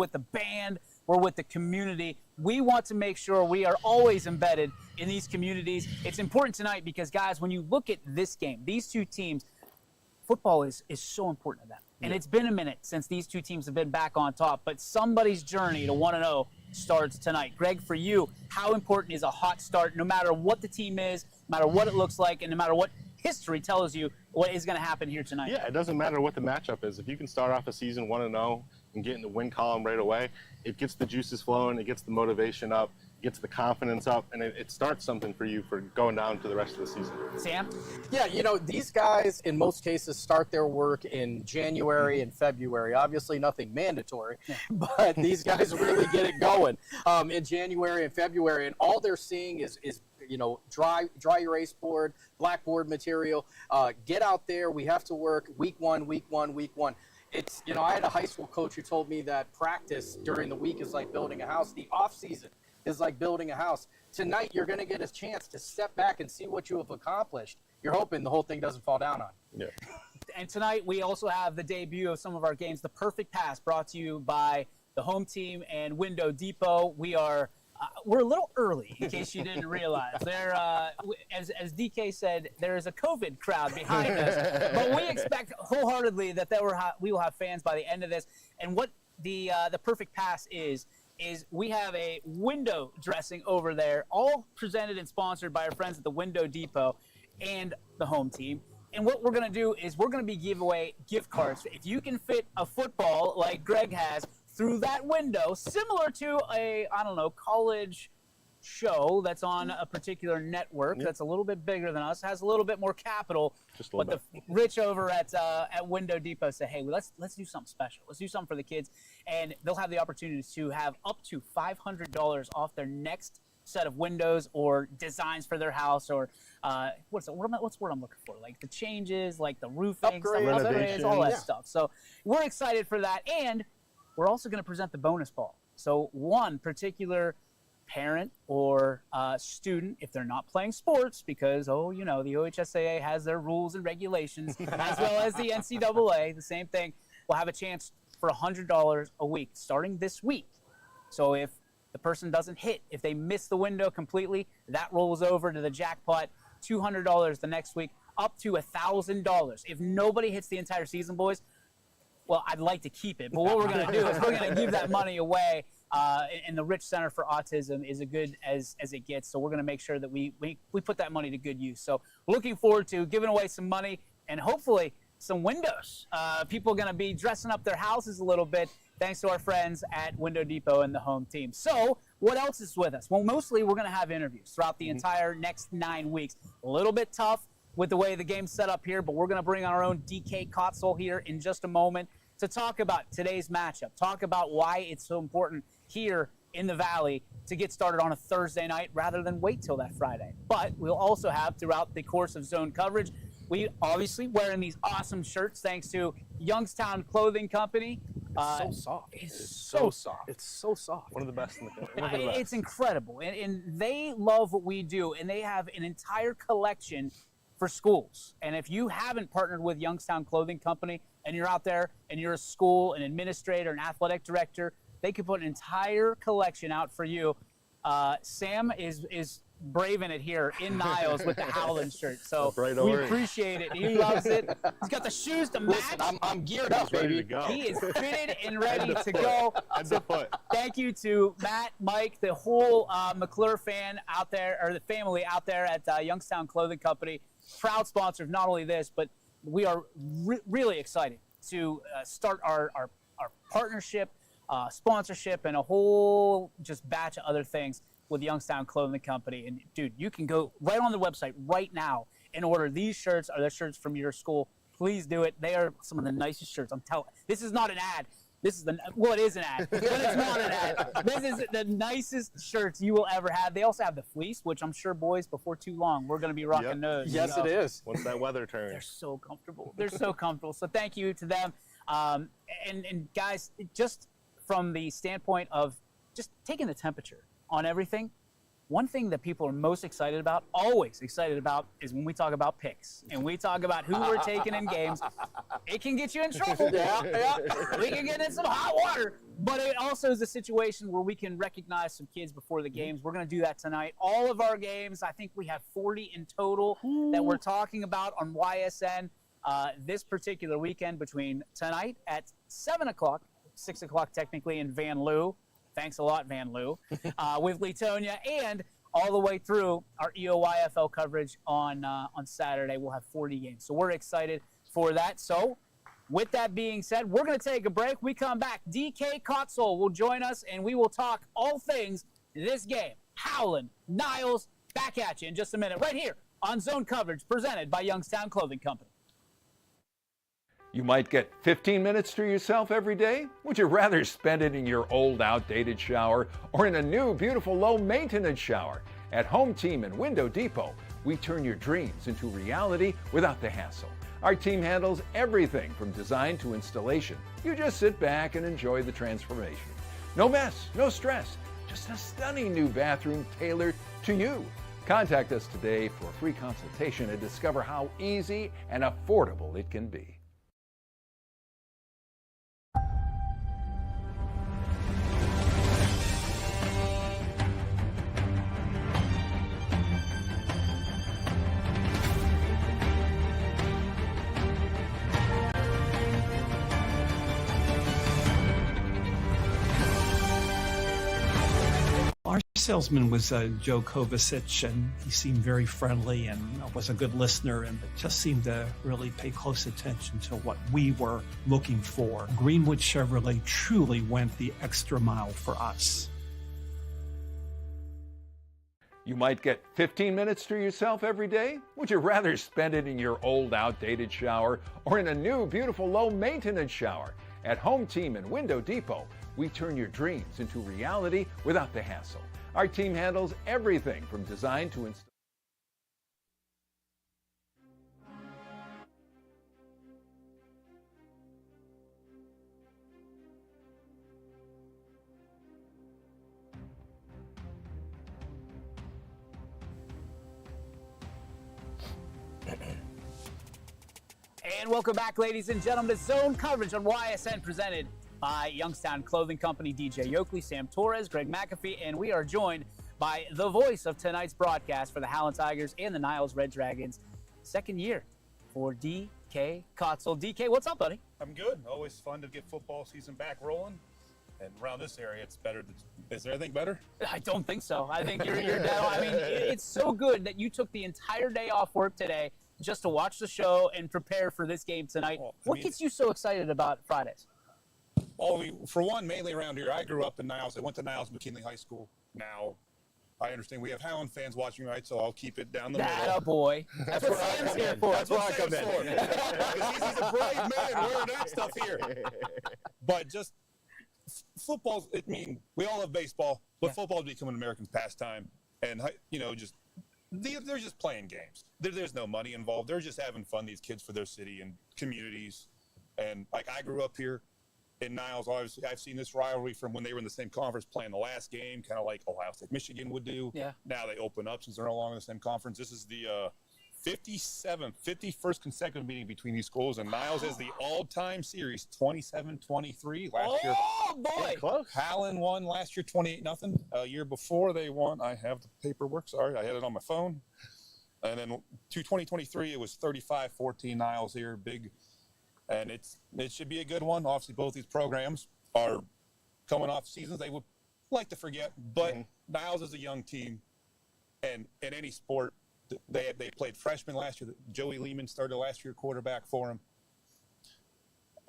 with the band, we're with the community. We want to make sure we are always embedded in these communities. It's important tonight because, guys, when you look at this game, these two teams, football is so important to them. And it's been a minute since these two teams have been back on top, but somebody's journey to 1-0 starts tonight. Greg, for you, how important is a hot start, no matter what the team is, no matter what it looks like, and no matter what history tells you what is going to happen here tonight? Yeah, it doesn't matter what the matchup is. If you can start off a season 1-0 and get in the win column right away, it gets the juices flowing, it gets the motivation up, gets the confidence up, and it starts something for you for going down to the rest of the season. Sam? Yeah, you know, these guys in most cases start their work in January and February. Obviously nothing mandatory, but these guys really get it going in January and February, and all they're seeing is you know, dry erase board, blackboard material. Get out there. We have to work week one. It's, you know, I had a high school coach who told me that practice during the week is like building a house. The off season is like building a house. Tonight, you're going to get a chance to step back and see what you have accomplished. You're hoping the whole thing doesn't fall down on you. Yeah. And tonight, we also have the debut of some of our games. The Perfect Pass, brought to you by the home team and Window Depot. We're a little early, in case you didn't realize. As DK said, there is a COVID crowd behind us, but we expect wholeheartedly that we will have fans by the end of this. And what the Perfect Pass is we have a window dressing over there, all presented and sponsored by our friends at the Window Depot and the home team. And what we're going to do is we're going to be giving away gift cards. If you can fit a football like Greg has through that window, similar to a, I don't know, college show that's on a particular network that's a little bit bigger than us, has a little bit more capital. Just a little bit. The Rich over at Window Depot said, hey, let's do something special. Let's do something for the kids. And they'll have the opportunity to have up to $500 off their next set of windows or designs for their house, or what's the word I'm looking for? Like the changes, like the roofing, upgrades, all that stuff. So we're excited for that. And we're also going to present the bonus ball. So one particular parent or student, if they're not playing sports, because, you know, the OHSAA has their rules and regulations, as well as the NCAA, the same thing, will have a chance for $100 a week starting this week. So if the person doesn't hit, if they miss the window completely, that rolls over to the jackpot, $200 the next week, up to $1,000. If nobody hits the entire season, boys, well, I'd like to keep it, but what we're going to do is we're going to give that money away, and the Rich Center for Autism is as good as it gets, so we're going to make sure that we put that money to good use. So looking forward to giving away some money and hopefully some windows. People are going to be dressing up their houses a little bit thanks to our friends at Window Depot and the home team. So what else is with us? Well, mostly we're going to have interviews throughout the entire next 9 weeks. A little bit tough with the way the game's set up here, but we're going to bring our own DK Kotzel here in just a moment to talk about today's matchup, talk about why it's so important here in the Valley to get started on a Thursday night rather than wait till that Friday. But we'll also have, throughout the course of zone coverage, we obviously wearing these awesome shirts thanks to Youngstown Clothing Company. So soft. It's so soft. It's so soft. One of the best in the country. It's incredible. And they love what we do, and they have an entire collection for schools. And if you haven't partnered with Youngstown Clothing Company and you're out there and you're a school, an administrator, an athletic director, they could put an entire collection out for you. Sam is braving it here in Niles with the Howland shirt. So we appreciate it. He loves it. He's got the shoes to match. Listen, I'm geared up, ready baby. to go. He is fitted and ready to go. So thank you to Matt, Mike, the whole McClure fan out there, or the family out there at Youngstown Clothing Company. Proud sponsor of not only this, but we are really excited to start our partnership, sponsorship, and a whole just batch of other things with Youngstown Clothing Company. And dude, you can go right on the website right now and order these shirts or the shirts from your school. Please do it. They are some of the nicest shirts. I'm telling. This is not an ad. This is well, it is an ad, but it's not an ad. This is the nicest shirts you will ever have. They also have the fleece, which I'm sure, boys, before too long, we're going to be rocking those. Yes, it is. Once that weather turns. They're so comfortable. They're so comfortable. So thank you to them. And guys, just from the standpoint of just taking the temperature on everything, one thing that people are most excited about, always excited about, is when we talk about picks and we talk about who we're taking in games. It can get you in trouble. Yeah. We can get in some hot water, but it also is a situation where we can recognize some kids before the games. We're going to do that tonight. All of our games, I think we have 40 in total that we're talking about on YSN this particular weekend, between tonight at 7 o'clock, 6 o'clock technically, in Van Loo. Thanks a lot, Van Loo, with Latonia, and all the way through our EOYFL coverage on Saturday. We'll have 40 games. So we're excited for that. So with that being said, we're going to take a break. We come back. DK Kotzel will join us, and we will talk all things this game. Howland, Niles, back at you in just a minute, right here on Zone Coverage, presented by Youngstown Clothing Company. You might get 15 minutes to yourself every day. Would you rather spend it in your old, outdated shower or in a new, beautiful, low-maintenance shower? At Home Team and Window Depot, we turn your dreams into reality without the hassle. Our team handles everything from design to installation. You just sit back and enjoy the transformation. No mess, no stress, just a stunning new bathroom tailored to you. Contact us today for a free consultation and discover how easy and affordable it can be. Our salesman was Joe Kovacic, and he seemed very friendly and was a good listener, and just seemed to really pay close attention to what we were looking for. Greenwood Chevrolet truly went the extra mile for us. You might get 15 minutes to yourself every day. Would you rather spend it in your old, outdated shower or in a new, beautiful, low-maintenance shower? At Home Team and Window Depot, we turn your dreams into reality without the hassle. Our team handles everything from design to install. And welcome back, ladies and gentlemen, to Zone Coverage on YSN, presented by Youngstown Clothing Company. DJ Yoakley, Sam Torres, Greg McAfee, and we are joined by the voice of tonight's broadcast for the Howland Tigers and the Niles Red Dragons. Second year for DK Kotzel. DK, what's up, buddy? I'm good. Always fun to get football season back rolling. And around this area, it's better. Is there anything better? I don't think so. I think you're dead on. I mean, it's so good that you took the entire day off work today just to watch the show and prepare for this game tonight. Well, what gets you so excited about Fridays? Well, for one, mainly around here. I grew up in Niles. I went to Niles McKinley High School. Now, I understand we have Howland fans watching tonight, so I'll keep it down the middle. That boy. That's what Sam's here for. That's what I come in. He's a brave man wearing that stuff here. But just football's, I mean, we all love baseball, but football's become an American pastime. And, you know, just they're just playing games. There's no money involved. They're just having fun, these kids, for their city and communities. And, like, I grew up here in Niles. Obviously, I've seen this rivalry from when they were in the same conference playing the last game, kind of like Ohio State, Michigan would do. Yeah. Now they open up since they're no longer in the same conference. This is the 51st consecutive meeting between these schools, and Niles has the all-time series 27-23 last year. Oh, boy. Close. Howland won last year 28-0. A year before they won, I have the paperwork. Sorry, I had it on my phone. And then 2023, it was 35-14 Niles here, big. And it should be a good one. Obviously, both these programs are coming off seasons they would like to forget, but Niles is a young team, and in any sport, they played freshmen last year. Joey Lehman started last year, quarterback for him.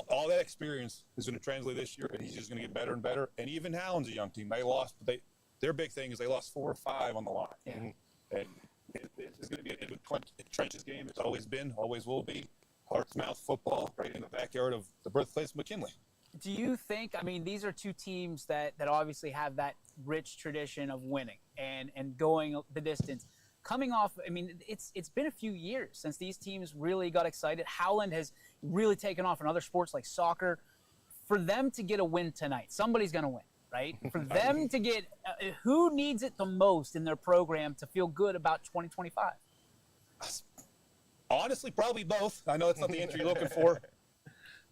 All that experience is going to translate this year, and he's just going to get better and better. And even Howland's a young team. They lost, but their big thing is they lost 4 or 5 on the line. Yeah. And it's going to be a trenches game. It's always been, always will be. Heart's mouth football right in the backyard of the birthplace of McKinley. Do you think, I mean, these are two teams that obviously have that rich tradition of winning and going the distance. Coming off, I mean, it's been a few years since these teams really got excited. Howland has really taken off in other sports like soccer. For them to get a win tonight, somebody's going to win. right? For them to get, who needs it the most in their program to feel good about 2025? Honestly, probably both. I know that's not the answer you're looking for.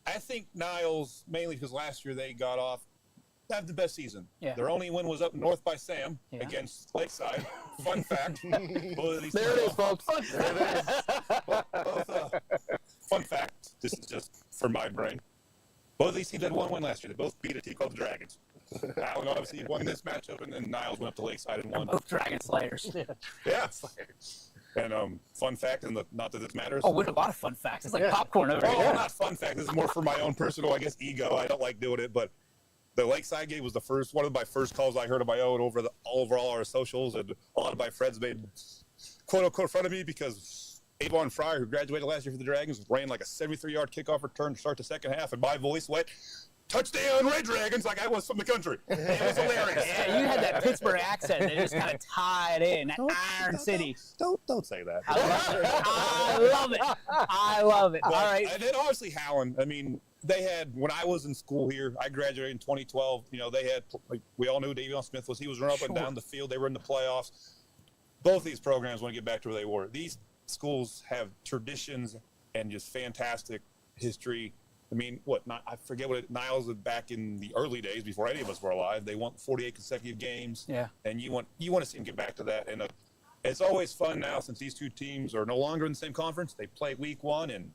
I think Niles, mainly because last year they got off, have the best season. Yeah. Their only win was up north by Sam Yeah. against Lakeside. Fun fact. Both of these There it is, folks. Fun fact. This is just for my brain. Both of these teams had one win last year. They both beat a team called the Dragons. Allen obviously won this matchup, and then Niles went up to Lakeside and won. Both Dragon Slayers. Yeah. And fun fact, and not that this matters. Oh, we have a lot of fun facts. It's like popcorn over Oh, here. not fun fact. This is more for my own personal, I guess, ego. I don't like doing it, but the Lakeside game was the first one of my first calls I heard on my own over all our socials, and a lot of my friends made quote unquote fun of me because Avon Fryer, who graduated last year for the Dragons, ran like a 73-yard kickoff return to start the second half, and my voice went, "Touchdown, Red Dragons!" like I was from the country. It was hilarious. Yeah, you had that Pittsburgh accent that just kind of tied in, that Iron City. Don't say that. I love it. I love it. All right. And then obviously Howland. I mean, they had, when I was in school here, I graduated in 2012. You know, they had, like, we all knew Davion Smith was. He was running up and down the field. They were in the playoffs. Both these programs want to get back to where they were. These schools have traditions and just fantastic history. I mean, I forget what Niles was back in the early days before any of us were alive. They won 48 consecutive games. Yeah. And you want to see them get back to that. And it's always fun now since these two teams are no longer in the same conference. They play week one, and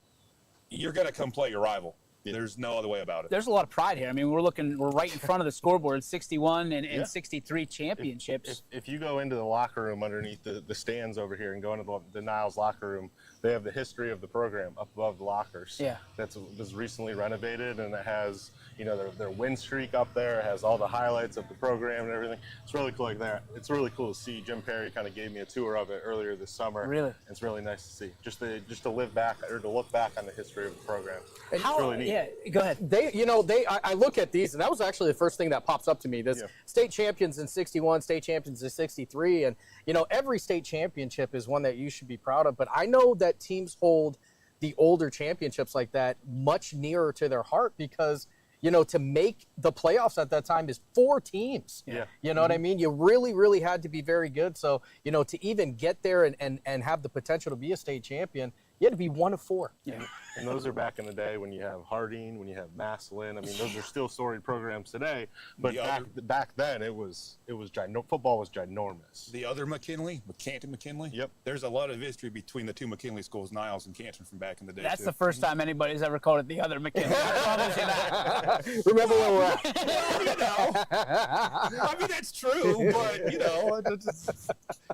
you're going to come play your rival. There's no other way about it. There's a lot of pride here. I mean, we're right in front of the scoreboard, 61 and 63 championships. If you go into the locker room underneath the stands over here and go into the Niles locker room, they have the history of the program up above the lockers. Yeah. That was recently renovated, and it has, you know, their win streak up there. It has all the highlights of the program and everything. It's really cool like that. It's really cool to see. Jim Perry kind of gave me a tour of it earlier this summer. Really? It's really nice to see. Just to live back or to look back on the history of the program. It's How, really neat. yeah, go ahead. I look at these, and that was actually the first thing that pops up to me. This state champions in 61, state champions in 63, and every state championship is one that you should be proud of. But I know that teams hold the older championships like that much nearer to their heart because to make the playoffs at that time is 4 teams. Yeah. You know what I mean? You really, really had to be very good. So to even get there and have the potential to be a state champion, you had to be 1 of 4. Yeah. And those are back in the day when you have Harding, when you have Massillon. I mean, those are still storied programs today. But back then, football was ginormous. The other McKinley, Canton McKinley. Yep. There's a lot of history between the two McKinley schools, Niles and Canton, from back in the day. That's too. the first time anybody's ever called it the other McKinley. I promise you that. Remember where we're at. I mean, that's true, but,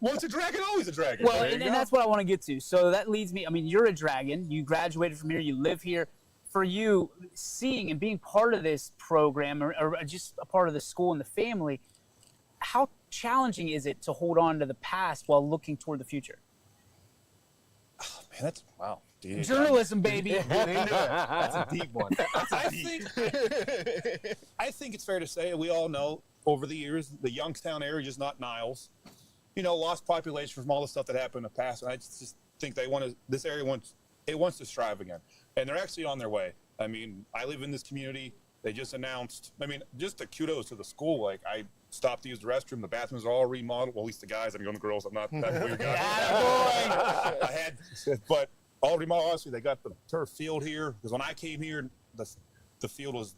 once a dragon, always a dragon. Well, There you and go. that's what I want to get to. So that leads me, I mean, you're a Dragon. You graduated from here. You live here. For you, seeing and being part of this program or just a part of the school and the family, how challenging is it to hold on to the past while looking toward the future? Oh, man, that's, wow. Journalism, baby. That's a deep one. I think it's fair to say, we all know over the years, the Youngstown area is not Niles. Lost population from all the stuff that happened in the past. And I just think this area wants to strive again. And they're actually on their way. I mean, I live in this community. They just announced, just a kudos to the school. Like, I stopped to use the restroom. The bathrooms are all remodeled. Well, at least the guys. I'm going the girls. I'm not that weird guy. But all remodeled. Honestly, they got the turf field here. Because when I came here, the field was,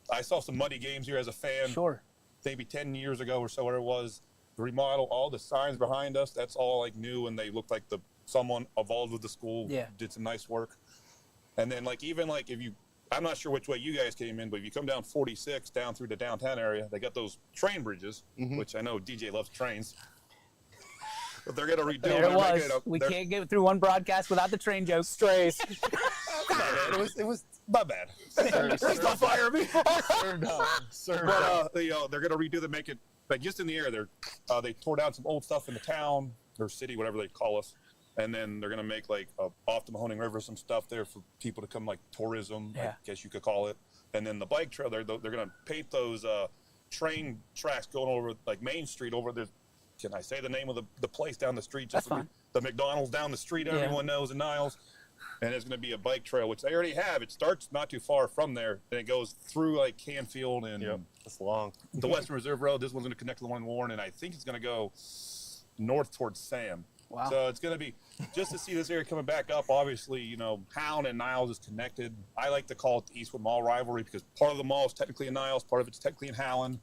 I saw some muddy games here as a fan. Sure. Maybe 10 years ago or so, where it was. Remodel, all the signs behind us, that's all like new, and they looked like someone evolved with the school, did some nice work. And then I'm not sure which way you guys came in, but if you come down 46 down through the downtown area, they got those train bridges, which I know DJ loves trains. But they're going to redo There it was. We can't get through one broadcast without the train joke. Strays. It was my bad. Please don't fire me. But they're going to redo them, make it like just in the air. They tore down some old stuff in the town or city, whatever they call us, and then they're going to make like off the Mahoning River some stuff there for people to come, like tourism, I guess you could call it. And then the bike trail, they're going to paint those train tracks going over like Main Street over there. Can I say the name of the place down the street? That's fine. The McDonald's down the street, everyone knows in Niles. and there's going to be a bike trail, which they already have. It starts not too far from there, and it goes through like Canfield and It's long. the Western Reserve Road. This one's going to connect to the one in Warren, and I think it's going to go north towards Sam. Wow. So it's going to be just to see this area coming back up. Obviously, you know, Howland and Niles is connected. I like to call it the Eastwood Mall rivalry because part of the mall is technically in Niles, part of it's technically in Howland,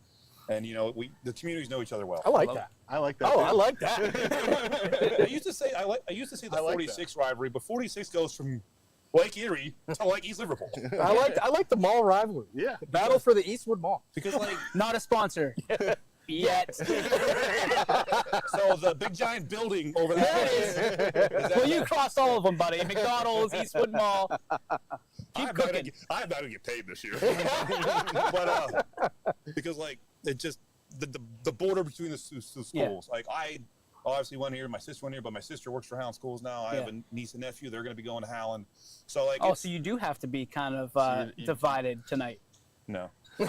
and you know, the communities know each other well. I like that. I like that. Oh, too. I like that. I used to say the 46 rivalry, but 46 goes from Lake Erie to like East Liverpool I like the mall rivalry. Yeah. Battle for the Eastwood Mall. because like Not a sponsor yet. so the big giant building over there is that Well, you crossed all of them, buddy. McDonald's, Eastwood Mall. I'm cooking. not gonna get paid this year, but because like it just the border between the schools. Yeah. Like I obviously went here, my sister went here, but my sister works for Howland Schools now. I have a niece and nephew; they're going to be going to Howland. So like, Oh, so you do have to be kind of divided tonight. no, they're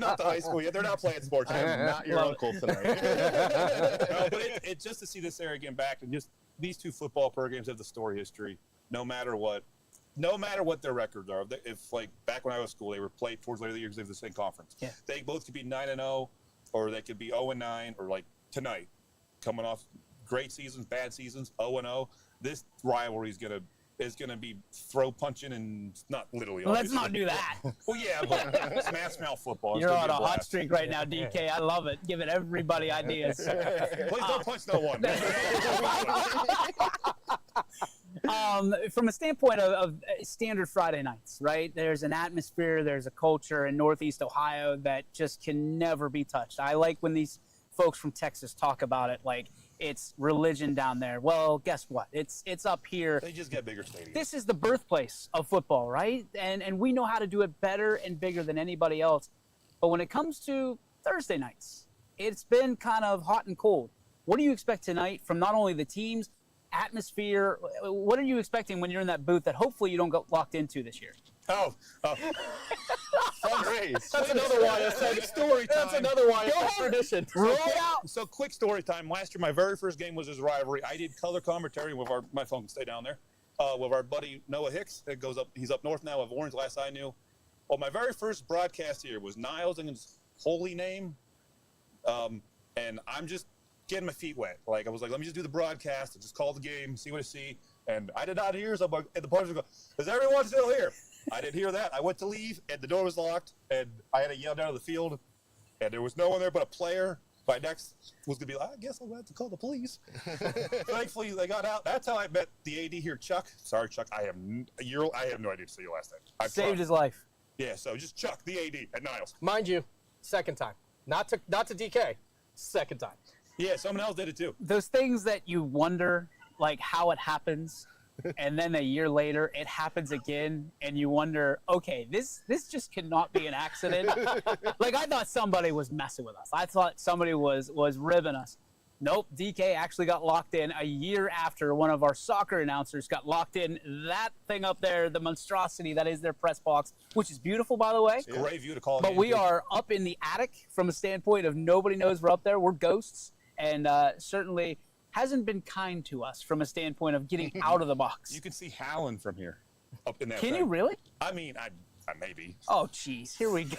not the high school yet. They're not playing sports. I am not your uncle tonight. No, but it's just to see this area getting back, and just these two football programs have the story history. No matter what their records are, if like back when I was in school, they were played towards later in the year because they have the same conference. Yeah. They both could be 9-0, or they could be 0-9, or like tonight, coming off great seasons, bad seasons, 0-0. This rivalry is gonna be throw punching and not literally. Let's obviously. not do that. Well, yeah, but smash mouth football. You're on a hot streak right now, DK. I love it. Giving everybody ideas. Please don't punch no one. From a standpoint of standard Friday nights, right? There's an atmosphere, there's a culture in Northeast Ohio that just can never be touched. I like when these folks from Texas talk about it like it's religion down there. Well, guess what? It's up here. They just get bigger stadiums. This is the birthplace of football, right? And we know how to do it better and bigger than anybody else. But when it comes to Thursday nights, it's been kind of hot and cold. What do you expect tonight from not only the teams, atmosphere? What are you expecting when you're in that booth that hopefully you don't get locked into this year? That's another YSN story time. That's another YSN tradition. Roll it out. So quick story time. Last year, my very first game was his rivalry. I did color commentary with my phone can stay down there. With our buddy Noah Hicks. It goes up. He's up north now of Orange. Last I knew. Well, my very first broadcast here was Niles and his holy name, and I'm just getting my feet wet. Like I was like, let me just do the broadcast and just call the game, see what I see. And I did not hear somebody at the players go, "Is everyone still here?" I didn't hear that. I went to leave, and the door was locked, and I had to yell down to the field, and there was no one there but a player. My next was going to be like, I guess I'm going to have to call the police. Thankfully, they got out. That's how I met the AD here, Chuck. Sorry, Chuck. I have no idea to see you last night. Saved his life. Yeah, so just Chuck, the AD at Niles. Mind you, second time. Not to DK. Second time. Yeah, someone else did it too. Those things that you wonder, like how it happens, and then a year later it happens again, and you wonder, okay, this just cannot be an accident. Like I thought somebody was messing with us. I thought somebody was ribbing us. Nope, DK actually got locked in a year after one of our soccer announcers got locked in. That thing up there, the monstrosity that is their press box, which is beautiful, by the way. It's a great view to call it. But we are up in the attic from a standpoint of nobody knows we're up there. We're ghosts, and certainly hasn't been kind to us from a standpoint of getting out of the box. You can see Howland from here, up in that. Can thing. you really? I mean, I maybe. Oh, jeez, here we go.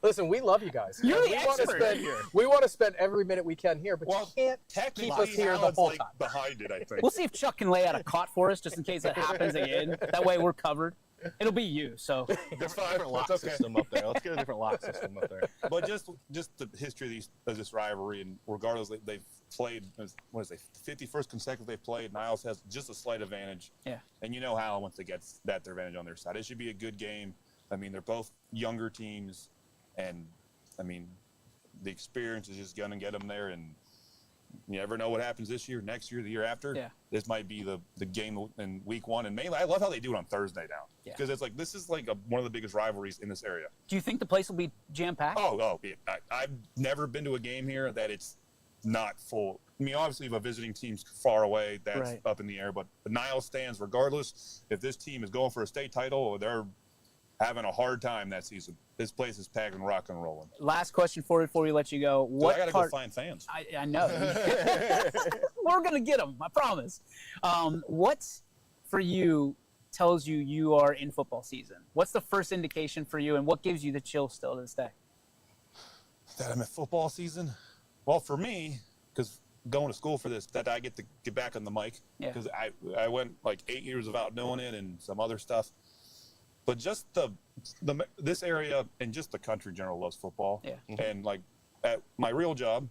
Listen, we love you guys. You're And the we wanna expert spend, here. We want to spend every minute we can here, but Well, you can't technically, keep us here the Howland's, whole like, time. behind it, I think. We'll see if Chuck can lay out a cot for us just in case that happens again. That way we're covered. It'll be you, so. There's a different lock That's okay. system up there. Let's get a different lock system up there. But just the history of this rivalry, and regardless, they've played, what is it, 51st consecutive they've played. Niles has just a slight advantage. Yeah. And you know Howland, once they get that advantage on their side, it should be a good game. I mean, they're both younger teams, and, I mean, the experience is just going to get them there, and you never know what happens this year, next year, the year after. Yeah. This might be the game in week one, and mainly I love how they do it on Thursday now, Yeah. because it's like this is like one of the biggest rivalries in this area. Do you think the place will be jam-packed? Yeah. I've never been to a game here that it's not full. I mean, obviously, if a visiting team's far away, that's Right. up in the air. But the Niles stands, regardless if this team is going for a state title or they're having a hard time that season, this place is packed and rock and rolling. Last question for you before we let you go. So What I got to go part? find fans. I know. We're going to get them, I promise. What for you tells you you are in football season? What's the first indication for you, and what gives you the chill still to this day? That I'm in football season? Well, for me, because going to school for this, that I get to get back on the mic, because I went like 8 years without doing it and some other stuff. But just this area and just the country in general loves football. Yeah. And like at my real job,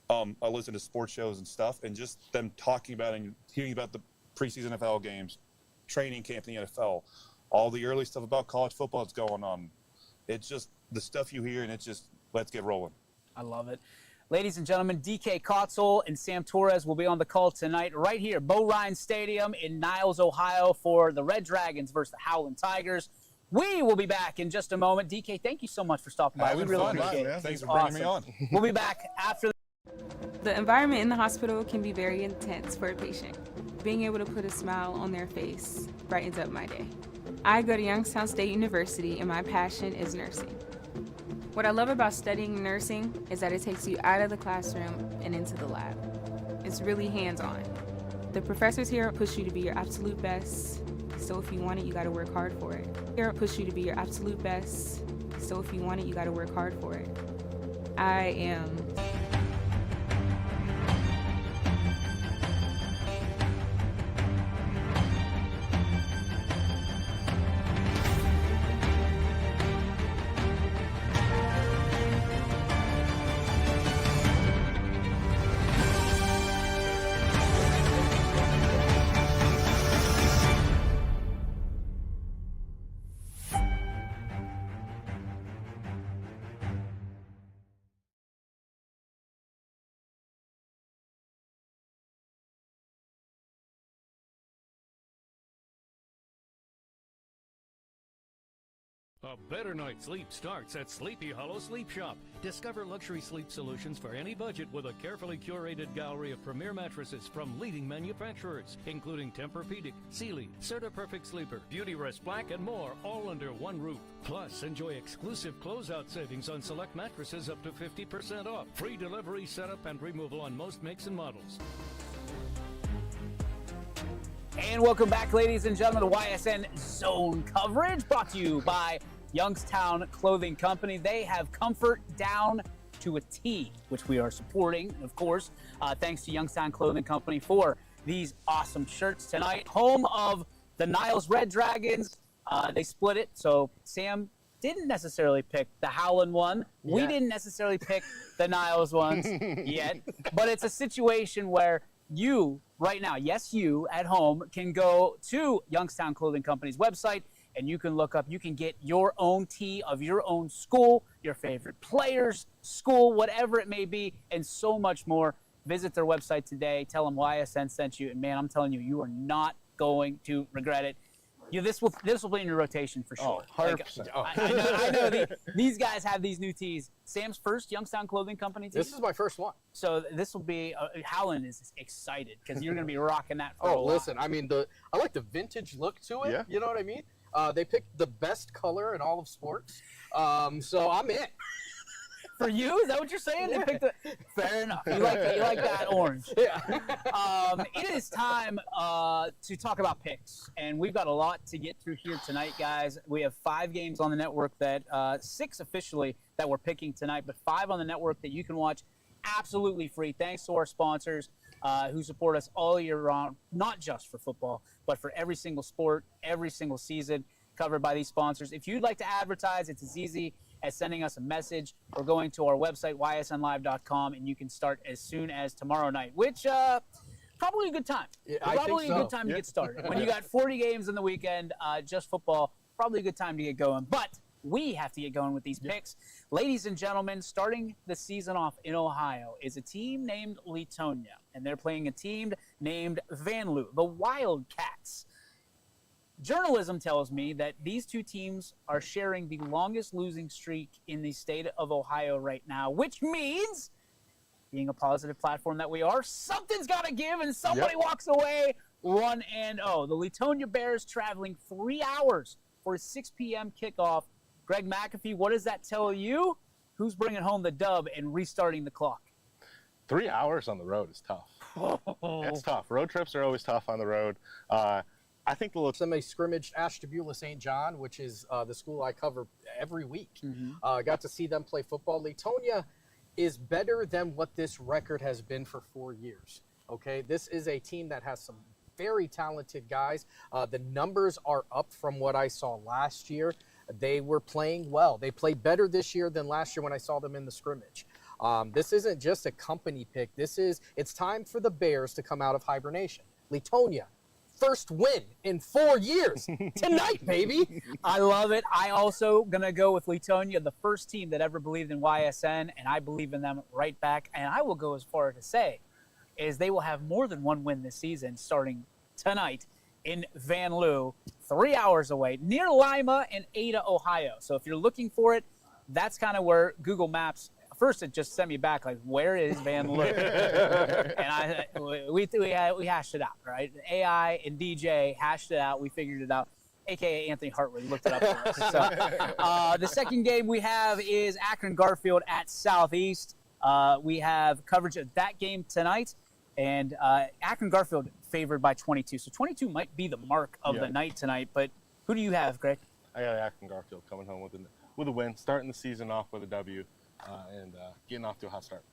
I listen to sports shows and stuff, and just them talking about and hearing about the preseason NFL games, training camp in the NFL, all the early stuff about college football that's going on. It's just the stuff you hear, and it's just, let's get rolling. I love it. Ladies and gentlemen, DK Kotzel and Sam Torres will be on the call tonight right here, Bo Ryan Stadium in Niles, Ohio, for the Red Dragons versus the Howland Tigers. We will be back in just a moment. DK, thank you so much for stopping by. We really appreciate it. Thanks for bringing me on. We'll be back after. The environment in the hospital can be very intense for a patient. Being able to put a smile on their face brightens up my day. I go to Youngstown State University, and my passion is nursing. What I love about studying nursing is that it takes you out of the classroom and into the lab. It's really hands-on. The professors here push you to be your absolute best, so if you want it, you gotta work hard for it. Here push you to be your absolute best, so if you want it, you gotta work hard for it. I am A better night's sleep starts at Sleepy Hollow Sleep Shop. Discover luxury sleep solutions for any budget with a carefully curated gallery of premier mattresses from leading manufacturers, including Tempur-Pedic, Sealy, Serta Perfect Sleeper, Beauty Rest Black, and more, all under one roof. Plus, enjoy exclusive closeout savings on select mattresses up to 50% off. Free delivery, setup, and removal on most makes and models. And welcome back, ladies and gentlemen, to YSN Zone Coverage, brought to you by Youngstown Clothing Company. They have comfort down to a T, which we are supporting, of course, thanks to Youngstown Clothing Company for these awesome shirts tonight. Home of the Niles Red Dragons. They split it, so Sam didn't necessarily pick the Howland one. Yeah. We didn't necessarily pick the Niles ones yet, but it's a situation where you, right now, yes, you at home, can go to Youngstown Clothing Company's website and you can look up, you can get your own tee of your own school, your favorite players, school, whatever it may be, and so much more. Visit their website today. Tell them YSN sent you. And man, I'm telling you, you are not going to regret it. This will be in your rotation for sure. Oh, 100%. I know these guys have these new tees. Sam's first Youngstown Clothing Company tee? This is my first one. So this will be, Howland is excited because you're going to be rocking that for a while. Oh, listen, I mean, I like the vintage look to it. Yeah. You know what I mean? They picked the best color in all of sports. So I'm in. For you? Is that what you're saying? They picked fair enough. You like that orange. Yeah. It is time to talk about picks, and we've got a lot to get through here tonight, guys. We have 5 games on the network that 6 officially that we're picking tonight, but 5 on the network that you can watch absolutely free. Thanks to our sponsors who support us all year round, not just for football, but for every single sport, every single season covered by these sponsors. If you'd like to advertise, it's as easy as sending us a message or going to our website, ysnlive.com, and you can start as soon as tomorrow night, which probably a good time. Yeah, probably a good time to get started. When you got 40 games in the weekend, just football, probably a good time to get going. But we have to get going with these picks. Ladies and gentlemen, starting the season off in Ohio is a team named Leetonia, and they're playing a team named Vanloo, the Wildcats. Journalism tells me that these two teams are sharing the longest losing streak in the state of Ohio right now, which means, being a positive platform that we are, something's got to give and somebody walks away 1-0. The Leetonia Bears traveling 3 hours for a 6 p.m. kickoff. Greg McAfee, what does that tell you? Who's bringing home the dub and restarting the clock? 3 hours on the road is tough. It's tough. Road trips are always tough on the road. I think the Somebody scrimmaged Ashtabula St. John, which is the school I cover every week. Got to see them play football. Latonia is better than what this record has been for 4 years. Okay, this is a team that has some very talented guys. The numbers are up from what I saw last year. They were playing well. They played better this year than last year when I saw them in the scrimmage. This isn't just a company pick. It's time for the Bears to come out of hibernation. Latonia, first win in 4 years tonight, baby. I love it. I also gonna go with Latonia, the first team that ever believed in YSN, and I believe in them right back. And I will go as far to say is they will have more than one win this season starting tonight in Van Loo, 3 hours away, near Lima and Ada, Ohio. So if you're looking for it, that's kind of where Google Maps, first it just sent me back, like, where is Van Loo? And we hashed it out, right? AI and DJ hashed it out. We figured it out. AKA Anthony Hartwood looked it up for us. So, the second game we have is Akron-Garfield at Southeast. We have coverage of that game tonight. And Akron-Garfield favored by 22. So 22 might be the mark of the night tonight. But who do you have, Greg? I got Akron-Garfield coming home with a win, starting the season off with a W, and getting off to a hot start.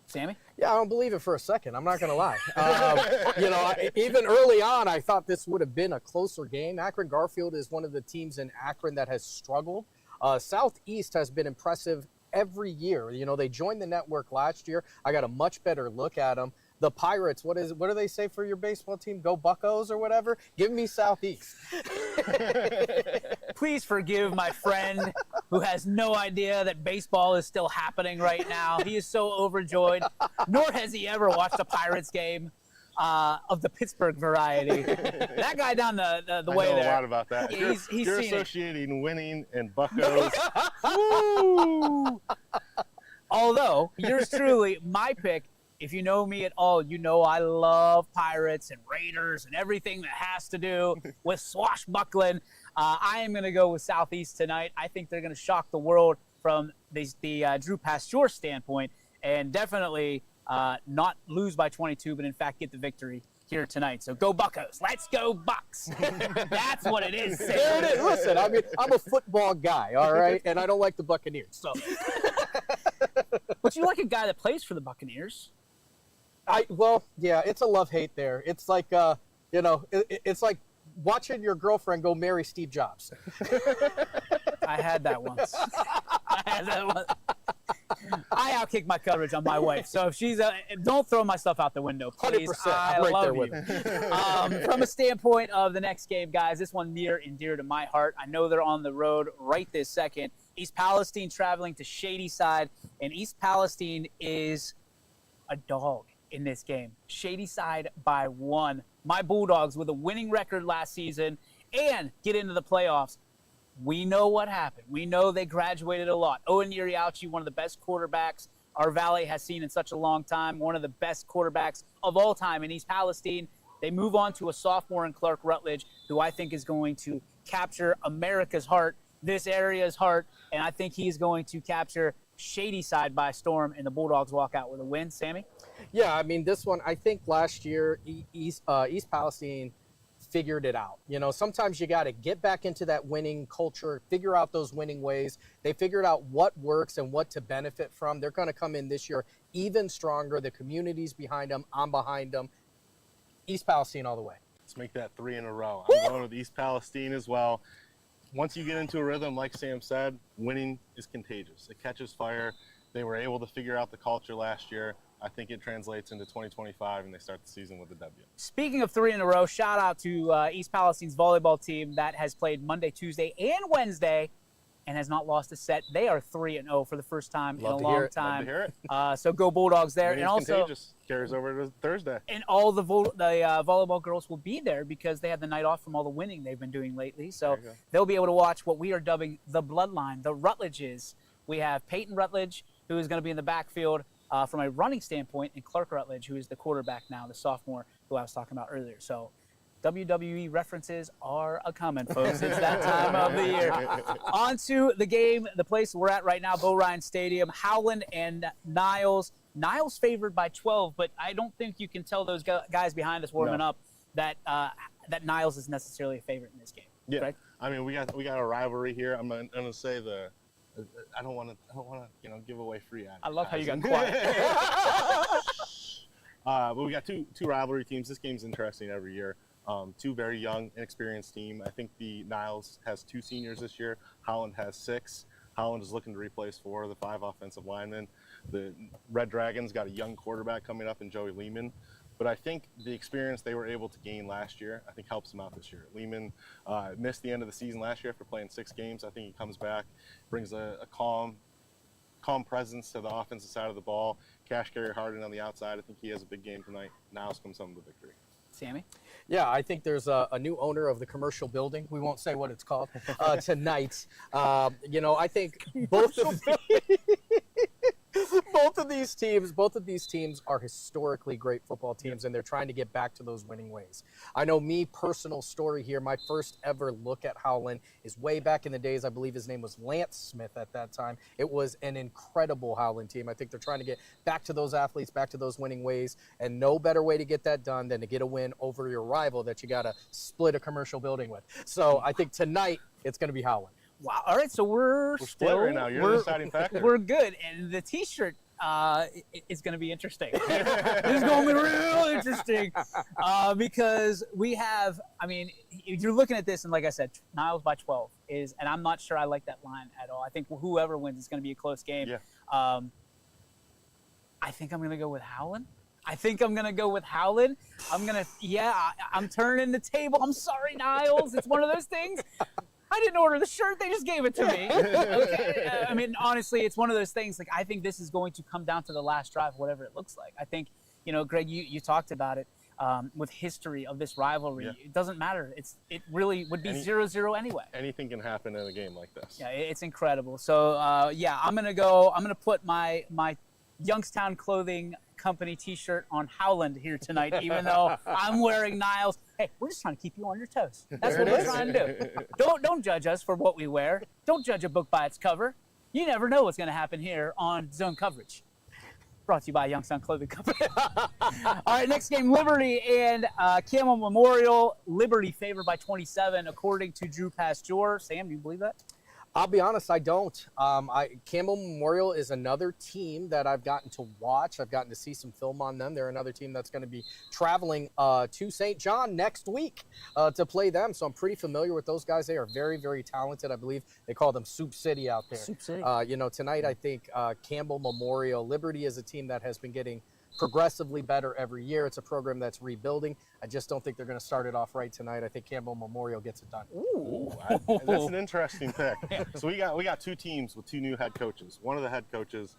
Sammy? Yeah, I don't believe it for a second. I'm not going to lie. Even early on, I thought this would have been a closer game. Akron-Garfield is one of the teams in Akron that has struggled. Southeast has been impressive every year. They joined the network last year. I got a much better look at them. The Pirates, what do they say for your baseball team? Go Buccos or whatever? Give me Southeast. Please forgive my friend who has no idea that baseball is still happening right now. He is so overjoyed, nor has he ever watched a Pirates game of the Pittsburgh variety. That guy down the way there. I know a lot about that. He's you're seen associating winning and Buccos. Woo! Although, yours truly, my pick, if you know me at all, you know I love Pirates and Raiders and everything that has to do with swashbuckling. I am going to go with Southeast tonight. I think they're going to shock the world from the Drew Pasteur standpoint and definitely not lose by 22, but in fact get the victory here tonight. So go Buccos. Let's go Bucks. That's what it is. There it is. Listen, I'm a football guy, all right? And I don't like the Buccaneers. So. But you like a guy that plays for the Buccaneers. It's a love-hate there. It's like, it's like watching your girlfriend go marry Steve Jobs. I had that once. I outkick my coverage on my wife. So if she's don't throw my stuff out the window, please. 100%. I I'm right love there you. with you. From a standpoint of the next game, guys, this one near and dear to my heart. I know they're on the road right this second. East Palestine traveling to Shadyside, and East Palestine is a dog in this game. Shadyside by 1. My Bulldogs with a winning record last season and get into the playoffs. We know what happened. We know they graduated a lot. Owen Uriauchi, one of the best quarterbacks our valley has seen in such a long time, one of the best quarterbacks of all time in East Palestine. They move on to a sophomore in Clark Rutledge, who I think is going to capture America's heart, this area's heart, and I think he's going to capture Shadyside by storm, and the Bulldogs walk out with a win. Sammy? Yeah, I mean, this one, I think last year, East Palestine figured it out. Sometimes you got to get back into that winning culture, figure out those winning ways. They figured out what works and what to benefit from. They're going to come in this year even stronger. The community's behind them. I'm behind them. East Palestine all the way. Let's make that 3 in a row. I'm going with East Palestine as well. Once you get into a rhythm, like Sam said, winning is contagious. It catches fire. They were able to figure out the culture last year. I think it translates into 2025, and they start the season with a W. Speaking of 3 in a row, shout out to East Palestine's volleyball team that has played Monday, Tuesday, and Wednesday and has not lost a set. They are 3-0 for the first time in a long time. Love to hear it. So go Bulldogs there. Winning's and also contagious. Carries over to Thursday. And all the volleyball girls will be there because they had the night off from all the winning they've been doing lately. So they'll be able to watch what we are dubbing the Bloodline, the Rutledges. We have Peyton Rutledge, who is going to be in the backfield from a running standpoint, and Clark Rutledge, who is the quarterback now, the sophomore who I was talking about earlier. So WWE references are a-coming, folks. It's that time of the year. On to the game, the place we're at right now, Bo Ryan Stadium, Howland and Niles. Niles favored by 12, but I don't think you can tell those guys behind us warming up that that Niles is necessarily a favorite in this game. Yeah, Correct? I mean we got a rivalry here. I'm gonna say I don't want to give away free advertising. I love how you got quiet. But we got two rivalry teams. This game's interesting every year. Two very young, inexperienced team. I think the Niles has 2 seniors this year. Holland has 6. Holland is looking to replace 4 of the 5 offensive linemen. The Red Dragons got a young quarterback coming up in Joey Lehman. But I think the experience they were able to gain last year, I think helps them out this year. Lehman missed the end of the season last year after playing 6 games. I think he comes back, brings a calm presence to the offensive side of the ball. Cash Carey Harden on the outside. I think he has a big game tonight. Niles comes home with a victory. Sammy? Yeah, I think there's a new owner of the commercial building. We won't say what it's called tonight. I think both of these teams are historically great football teams, and they're trying to get back to those winning ways. I know personal story here. My first ever look at Howland is way back in the days. I believe his name was Lance Smith at that time. It was an incredible Howland team. I think they're trying to get back to those athletes, back to those winning ways, and no better way to get that done than to get a win over your rival that you got to split a commercial building with. So I think tonight it's going to be Howland. Wow. All right, so we're split still right now. You're the deciding factor. We're good, and the T-shirt is going to be interesting. It's going to be real interesting because we have. I mean, you're looking at this, and like I said, Niles by 12 and I'm not sure I like that line at all. I think whoever wins is going to be a close game. Yeah. I think I'm going to go with Howland. I'm turning the table. I'm sorry, Niles. It's one of those things. I didn't order the shirt. They just gave it to me. Okay. I mean, honestly, it's one of those things. Like, I think this is going to come down to the last drive, whatever it looks like. I think, Greg, you talked about it with history of this rivalry. Yeah. It doesn't matter. It really would be 0-0 anyway. Anything can happen in a game like this. Yeah, it's incredible. So, I'm going to put my Youngstown Clothing Company T-shirt on Howland here tonight, even though I'm wearing Niles. Hey, we're just trying to keep you on your toes. That's what we're trying to do. Don't judge us for what we wear. Don't judge a book by its cover. You never know what's going to happen here on Zone Coverage. Brought to you by Youngstown Clothing Company. All right, next game, Liberty and Campbell Memorial. Liberty favored by 27, according to Drew Pasteur. Sam, do you believe that? I'll be honest, I don't. Campbell Memorial is another team that I've gotten to watch. I've gotten to see some film on them. They're another team that's going to be traveling to St. John next week to play them. So I'm pretty familiar with those guys. They are very, very talented. I believe they call them Soup City out there. Soup City. Tonight I think Campbell Memorial. Liberty is a team that has been getting progressively better every year. It's a program that's rebuilding. I just don't think they're going to start it off right tonight. I think Campbell Memorial gets it done. Ooh, that's an interesting pick. So we got 2 teams with 2 new head coaches. One of the head coaches,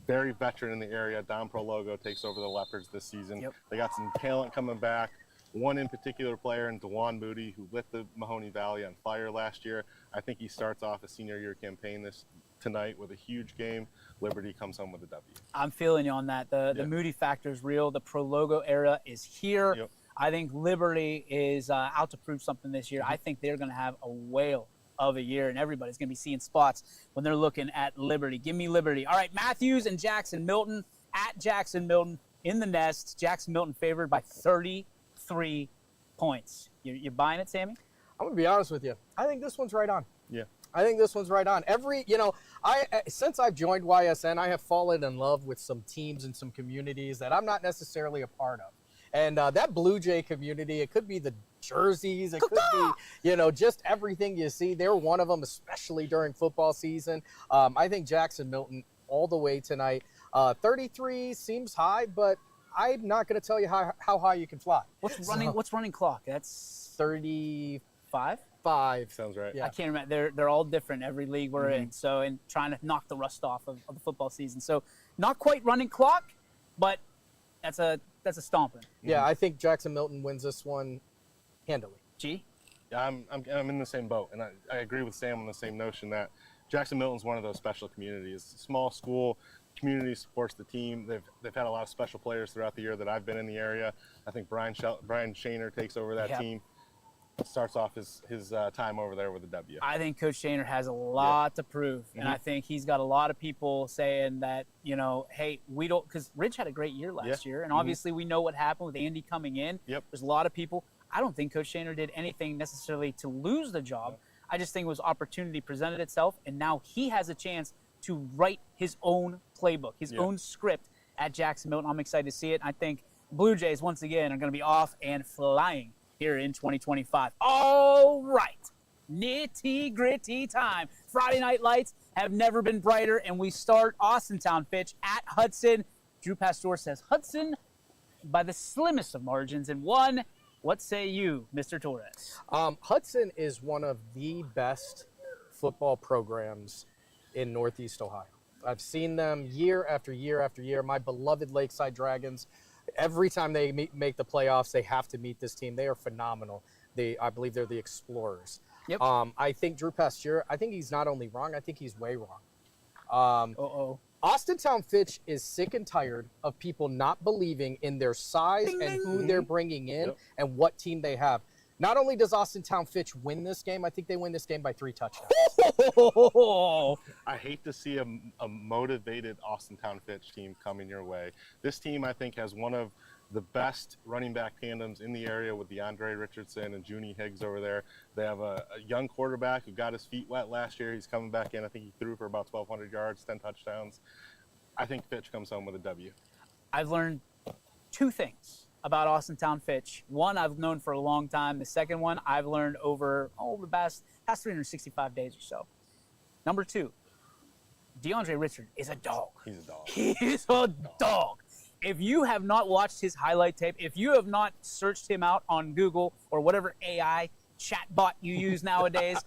very veteran in the area, Don Prologo, takes over the Leopards this season. Yep. They got some talent coming back. One in particular player in DeJuan Moody, who lit the Mahoney Valley on fire last year. I think he starts off a senior year campaign tonight with a huge game. Liberty comes home with a W. I'm feeling you on that. The Moody factor is real. The Prologo era is here. Yep. I think Liberty is out to prove something this year. I think they're going to have a whale of a year, and everybody's going to be seeing spots when they're looking at Liberty. Give me Liberty. All right, Matthews and Jackson Milton at Jackson Milton in the nest. Jackson Milton favored by 33 points. You buying it, Sammy? I'm going to be honest with you. I think this one's right on. Yeah. I think this one's right on. Since I've joined YSN, I have fallen in love with some teams and some communities that I'm not necessarily a part of. And that Blue Jay community, it could be the jerseys, it could be, just everything you see. They're one of them, especially during football season. I think Jackson Milton all the way tonight. 33 seems high, but I'm not going to tell you how high you can fly. What's running clock? That's 35. Sounds right. Yeah. I can't remember. They're all different every league we're in. So, and trying to knock the rust off of the football season. So, not quite running clock, but that's a stomping. Yeah, I think Jackson Milton wins this one handily. G? Yeah, I'm in the same boat, and I agree with Sam on the same notion that Jackson Milton's one of those special communities. Small school, community supports the team. They've had a lot of special players throughout the year that I've been in the area. I think Brian Shaner takes over that team. Starts off his time over there with a W. I think Coach Shaner has a lot to prove, and I think he's got a lot of people saying that, hey, we don't, because Ridge had a great year last year, and obviously we know what happened with Andy coming in. Yep. There's a lot of people. I don't think Coach Shaner did anything necessarily to lose the job. I just think it was opportunity presented itself, and now he has a chance to write his own playbook, his own script at Jacksonville, and I'm excited to see it. I think Blue Jays, once again, are going to be off and flying here in 2025. All right, nitty-gritty time. Friday Night Lights have never been brighter, and we start Austintown, Fitch, at Hudson. Drew Pastor says Hudson by the slimmest of margins in one. What say you, Mr. Torres? Hudson is one of the best football programs in Northeast Ohio. I've seen them year after year after year. My beloved Lakeside Dragons, every time they make the playoffs, they have to meet this team. They are phenomenal. I believe they're the Explorers. Yep. I think Drew Pasteur, I think he's not only wrong, I think he's way wrong. Austintown Fitch is sick and tired of people not believing in their size and who they're bringing in and what team they have. Not only does Austintown Fitch win this game, I think they win this game by 3 touchdowns. I hate to see a motivated Austintown Fitch team coming your way. This team, I think, has one of the best running back tandems in the area with DeAndre Richardson and Junie Higgs over there. They have a young quarterback who got his feet wet last year. He's coming back in. I think he threw for about 1,200 yards, 10 touchdowns. I think Fitch comes home with a W. I've learned 2 things about Austintown Fitch. One, I've known for a long time. The second one, I've learned over the past 365 days or so. Number 2, DeAndre Richard is a dog. He's a dog. He's a dog. If you have not watched his highlight tape, if you have not searched him out on Google or whatever AI chatbot you use nowadays,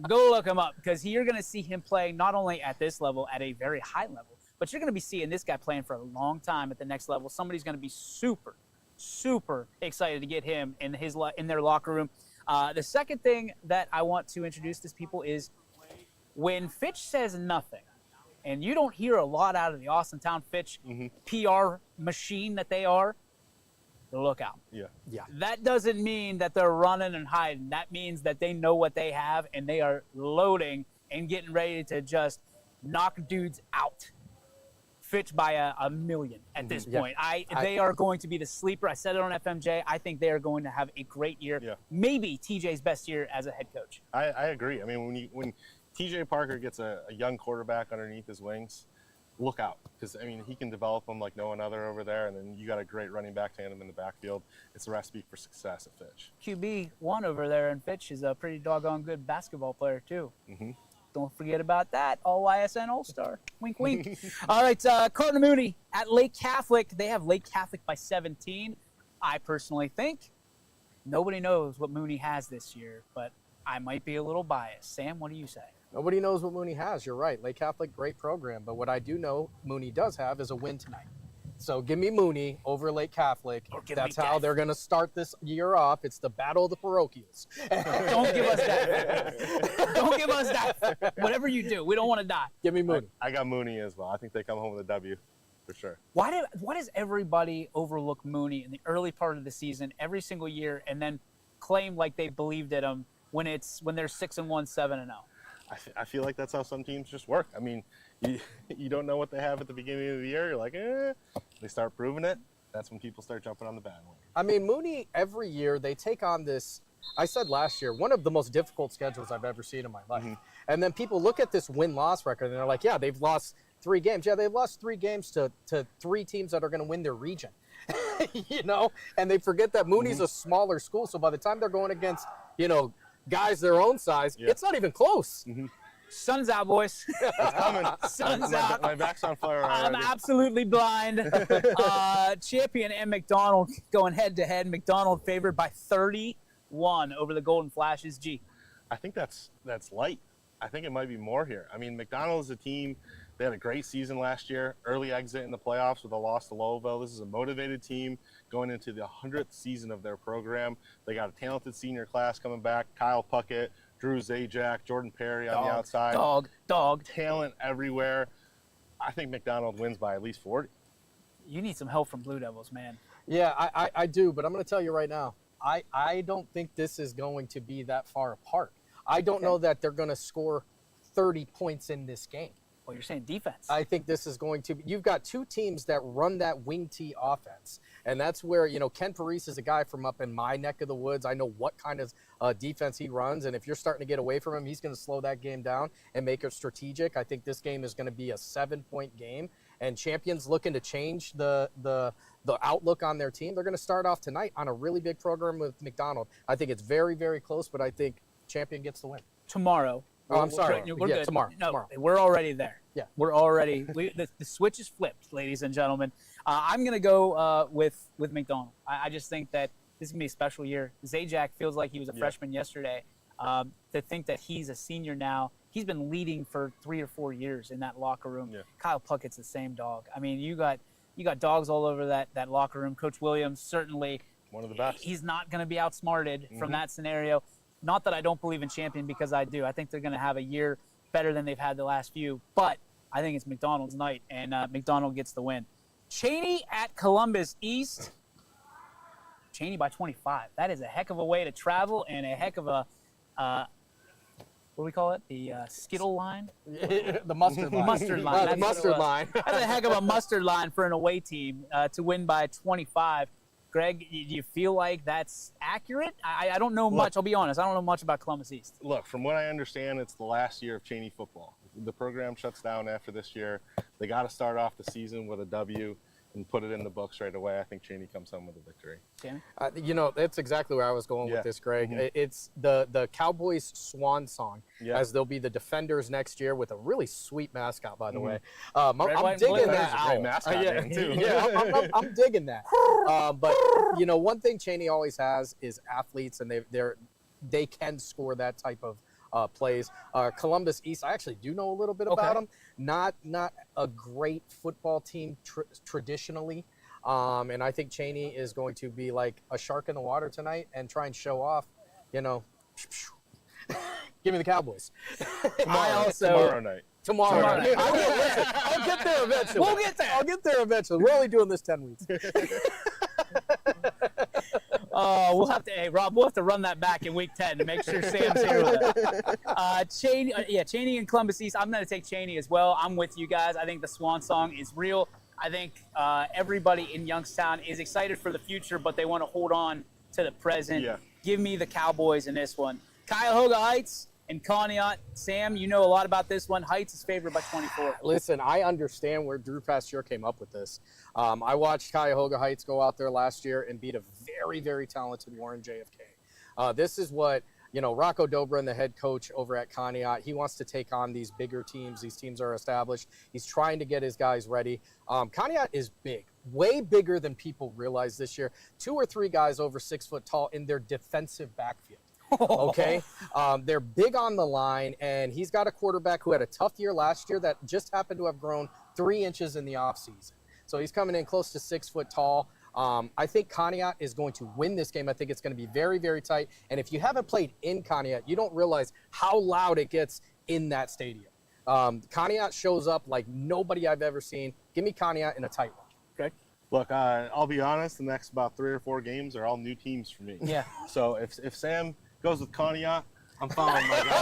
go look him up, because you're going to see him playing not only at this level, at a very high level, but you're going to be seeing this guy playing for a long time at the next level. Somebody's going to be super, super excited to get him in their locker room. The second thing that I want to introduce to people is when Fitch says nothing, and you don't hear a lot out of the Austintown Fitch PR machine that they are, look out. Yeah. That doesn't mean that they're running and hiding. That means that they know what they have, and they are loading and getting ready to just knock dudes out. Fitch by a million at this point. They are going to be the sleeper. I said it on FMJ. I think they are going to have a great year. Yeah. Maybe TJ's best year as a head coach. I agree. I mean, when TJ Parker gets a young quarterback underneath his wings, look out, because I mean, he can develop them like no one other over there, and then you got a great running back tandem in the backfield. It's a recipe for success at Fitch. QB1 over there in Fitch is a pretty doggone good basketball player too. Don't forget about that. All YSN All-Star. Wink, wink. All right, Cardinal Mooney at Lake Catholic. They have Lake Catholic by 17. I personally think nobody knows what Mooney has this year, but I might be a little biased. Sam, what do you say? Nobody knows what Mooney has. You're right. Lake Catholic, great program. But what I do know Mooney does have is a win tonight. So give me Mooney over Lake Catholic. That's how they're going to start this year off. It's the battle of the parochials. Don't give us that. Don't give us that. Whatever you do, we don't want to die. Give me Mooney. I got Mooney as well. I think they come home with a W for sure. Why does everybody overlook Mooney in the early part of the season every single year and then claim like they believed in him when they're 6-1, 7-0? I feel like that's how some teams just work. I mean, you don't know what they have at the beginning of the year. You're like, They start proving it. That's when people start jumping on the bandwagon. I mean, Mooney, every year, they take on this, I said last year, one of the most difficult schedules I've ever seen in my life. And then people look at this win-loss record, and they're like, yeah, they've lost 3 games. Yeah, they've lost 3 games to 3 teams that are going to win their region. And they forget that Mooney's a smaller school, so by the time they're going against, guys their own size, it's not even close. Sun's out, boys. It's coming. Sun's out. My back's on fire already. I'm absolutely blind. Champion and McDonald going head-to-head. McDonald favored by 31 over the Golden Flashes. G. I think that's light. I think it might be more here. I mean, McDonald is a team. They had a great season last year, early exit in the playoffs with a loss to Louisville. This is a motivated team going into the 100th season of their program. They got a talented senior class coming back. Kyle Puckett, Drew Zajac, Jordan Perry on the outside. Dog. Talent everywhere. I think McDonald wins by at least 40. You need some help from Blue Devils, man. Yeah, I do, but I'm going to tell you right now, I don't think this is going to be that far apart. I don't know that they're going to score 30 points in this game. Well, you're saying defense. I think this is going to be, you've got two teams that run that wing T offense. And that's where, Ken Parise is a guy from up in my neck of the woods. I know what kind of defense he runs. And if you're starting to get away from him, he's going to slow that game down and make it strategic. I think this game is going to be a 7-point game. And Champion's looking to change the outlook on their team. They're going to start off tonight on a really big program with McDonald. I think it's very, very close, but I think Champion gets the win. Tomorrow. Oh, I'm sorry. We're good. Tomorrow. No, tomorrow. we're already there. Yeah. We're already the switch is flipped, ladies and gentlemen. I'm gonna go with McDonald. I just think that this is gonna be a special year. Zajac feels like he was a freshman yesterday. To think that he's a senior now, he's been leading for 3 or 4 years in that locker room. Yeah. Kyle Puckett's the same dog. I mean, you got dogs all over that locker room. Coach Williams certainly one of the best. He's not gonna be outsmarted from that scenario. Not that I don't believe in Champion, because I do. I think they're going to have a year better than they've had the last few. But I think it's McDonald's night, and McDonald gets the win. Cheney at Columbus East. Cheney by 25. That is a heck of a way to travel and a heck of a, what do we call it? The Skittle line? The mustard line. Mustard line. The mustard line. That's a heck of a mustard line for an away team to win by 25. Greg, do you feel like that's accurate? I don't know much. I'll be honest. I don't know much about Columbus East. Look, from what I understand, it's the last year of Cheney football. The program shuts down after this year. They got to start off the season with a W and put it in the books right away. I think Cheney comes home with a victory. Sammy? That's exactly where I was going with this, Greg. It's the Cowboys' swan song, as they'll be the defenders next year with a really sweet mascot, by the way. I'm digging that owl. Mascot too. I'm digging that. But one thing Cheney always has is athletes, and they can score that type of plays. Columbus East, I actually do know a little bit about them. Not a great football team traditionally. And I think Cheney is going to be like a shark in the water tonight and try and show off, Give me the Cowboys. Tomorrow night. Tomorrow night. I'll get there eventually. We'll get there. I'll get there eventually. We're only doing this 10 weeks. We'll have to, Rob, we'll have to run that back in week 10 to make sure Sam's here with us. Cheney and Columbus East. I'm going to take Cheney as well. I'm with you guys. I think the swan song is real. I think everybody in Youngstown is excited for the future, but they want to hold on to the present. Yeah. Give me the Cowboys in this one. Cuyahoga Heights and Conneaut. Sam, you know a lot about this one. Heights is favored by 24. Listen, I understand where Drew Pasteur came up with this. I watched Cuyahoga Heights go out there last year and beat a very, very talented Warren JFK. This is what, Rocco Dobrin, the head coach over at Conneaut, he wants to take on these bigger teams. These teams are established. He's trying to get his guys ready. Conneaut is big, way bigger than people realize this year. 2 or 3 guys over 6 foot tall in their defensive backfield. Okay, they're big on the line, and he's got a quarterback who had a tough year last year that just happened to have grown 3 inches in the offseason. So he's coming in close to 6 foot tall. I think Conneaut is going to win this game. I think it's going to be very, very tight. And if you haven't played in Conneaut, you don't realize how loud it gets in that stadium. Conneaut shows up like nobody I've ever seen. Give me Conneaut in a tight one. Okay. Look, I'll be honest. The next about 3 or 4 games are all new teams for me. Yeah. So if Sam goes with Conneaut, I'm following my guy.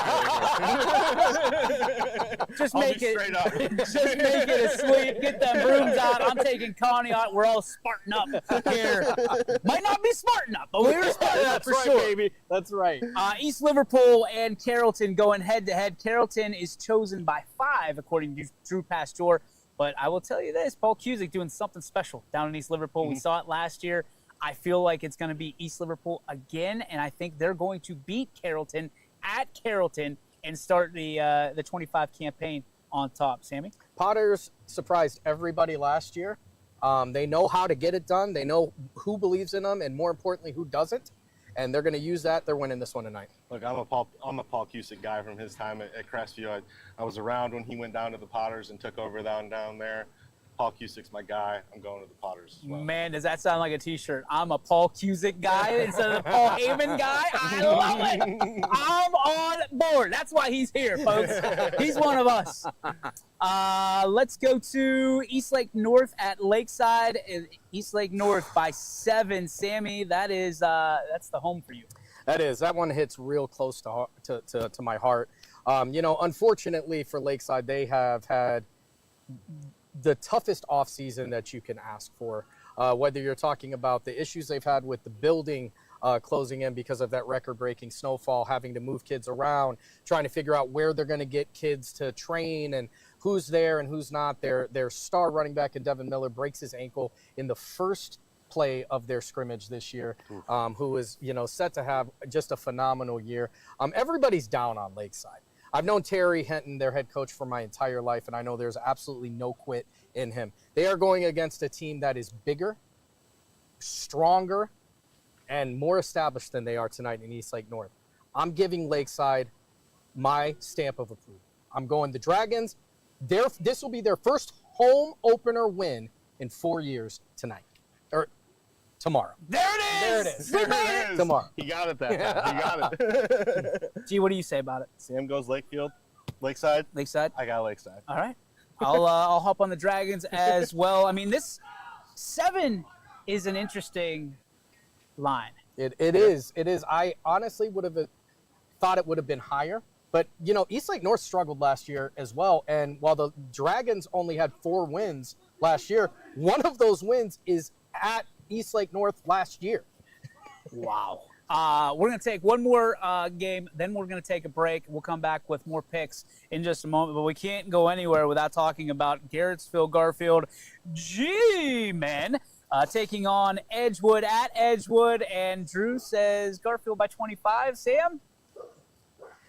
Just make it straight up. Just make it a sweep. Get them brooms out. I'm taking Conneaut. We're all Spartan up here. Might not be Spartan up, but we're Spartan up for sure. Baby. That's right. East Liverpool and Carrollton going head to head. Carrollton is chosen by 5, according to Drew Pasteur. But I will tell you this: Paul Cusick doing something special down in East Liverpool. We saw it last year. I feel like it's going to be East Liverpool again, and I think they're going to beat Carrollton at Carrollton and start the 25 campaign on top. Sammy? Potters surprised everybody last year. They know how to get it done. They know who believes in them, and more importantly, who doesn't. And they're going to use that. They're winning this one tonight. Look, I'm a Paul Cusick guy from his time at Crestview. I was around when he went down to the Potters and took over down there. Paul Cusick's my guy. I'm going to the Potters as well. Man, does that sound like a T-shirt? I'm a Paul Cusick guy instead of the Paul Heyman guy. I love it. I'm on board. That's why he's here, folks. He's one of us. Let's go to Eastlake North at Lakeside. Eastlake North by 7. Sammy, that's the home for you. That one hits real close to my heart. Unfortunately for Lakeside, they have had the toughest offseason that you can ask for. Whether you're talking about the issues they've had with the building closing in because of that record-breaking snowfall, having to move kids around, trying to figure out where they're going to get kids to train and who's there and who's not. Their star running back in Devin Miller breaks his ankle in the first play of their scrimmage this year, who is set to have just a phenomenal year. Everybody's down on Lakeside. I've known Terry Henton, their head coach, for my entire life, and I know there's absolutely no quit in him. They are going against a team that is bigger, stronger, and more established than they are tonight in East Lake North. I'm giving Lakeside my stamp of approval. I'm going the Dragons. This will be their first home opener win in 4 years tonight. Or tomorrow. There it is! There it is. Tomorrow. He got it that time. He got it. Gee, what do you say about it? Sam goes Lakeside. Lakeside? I got Lakeside. All right. I'll hop on the Dragons as well. I mean, this 7 is an interesting line. It is. I honestly would have thought it would have been higher. But, East Lake North struggled last year as well. And while the Dragons only had 4 wins last year, one of those wins is at East Lake North last year. Wow. We're going to take one more game, then we're going to take a break. We'll come back with more picks in just a moment, but we can't go anywhere without talking about Garrettsville Garfield G-Men taking on Edgewood at Edgewood, and Drew says Garfield by 25. Sam?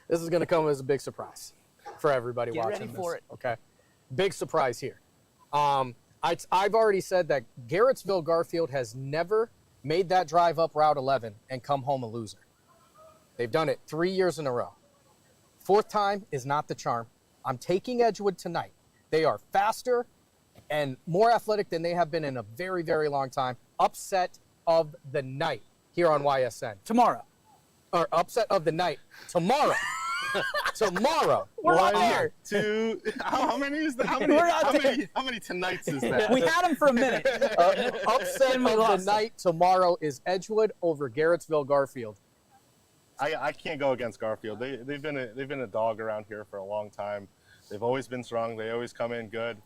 This is going to come as a big surprise for everybody watching this. Get ready for it. Okay. Big surprise here. I've already said that Garrettsville Garfield has never made that drive up Route 11 and come home a loser. They've done it 3 years in a row. 4th time is not the charm. I'm taking Edgewood tonight. They are faster and more athletic than they have been in a very, very long time. Upset of the night here on YSN. Tomorrow. Or upset of the night tomorrow. Tomorrow. We're not there. 2. How many is that? How many tonights is that? We had him for a minute. Upset of the night tomorrow is Edgewood over Garrettsville Garfield. I can't go against Garfield. They've been a dog around here for a long time. They've always been strong. They always come in good.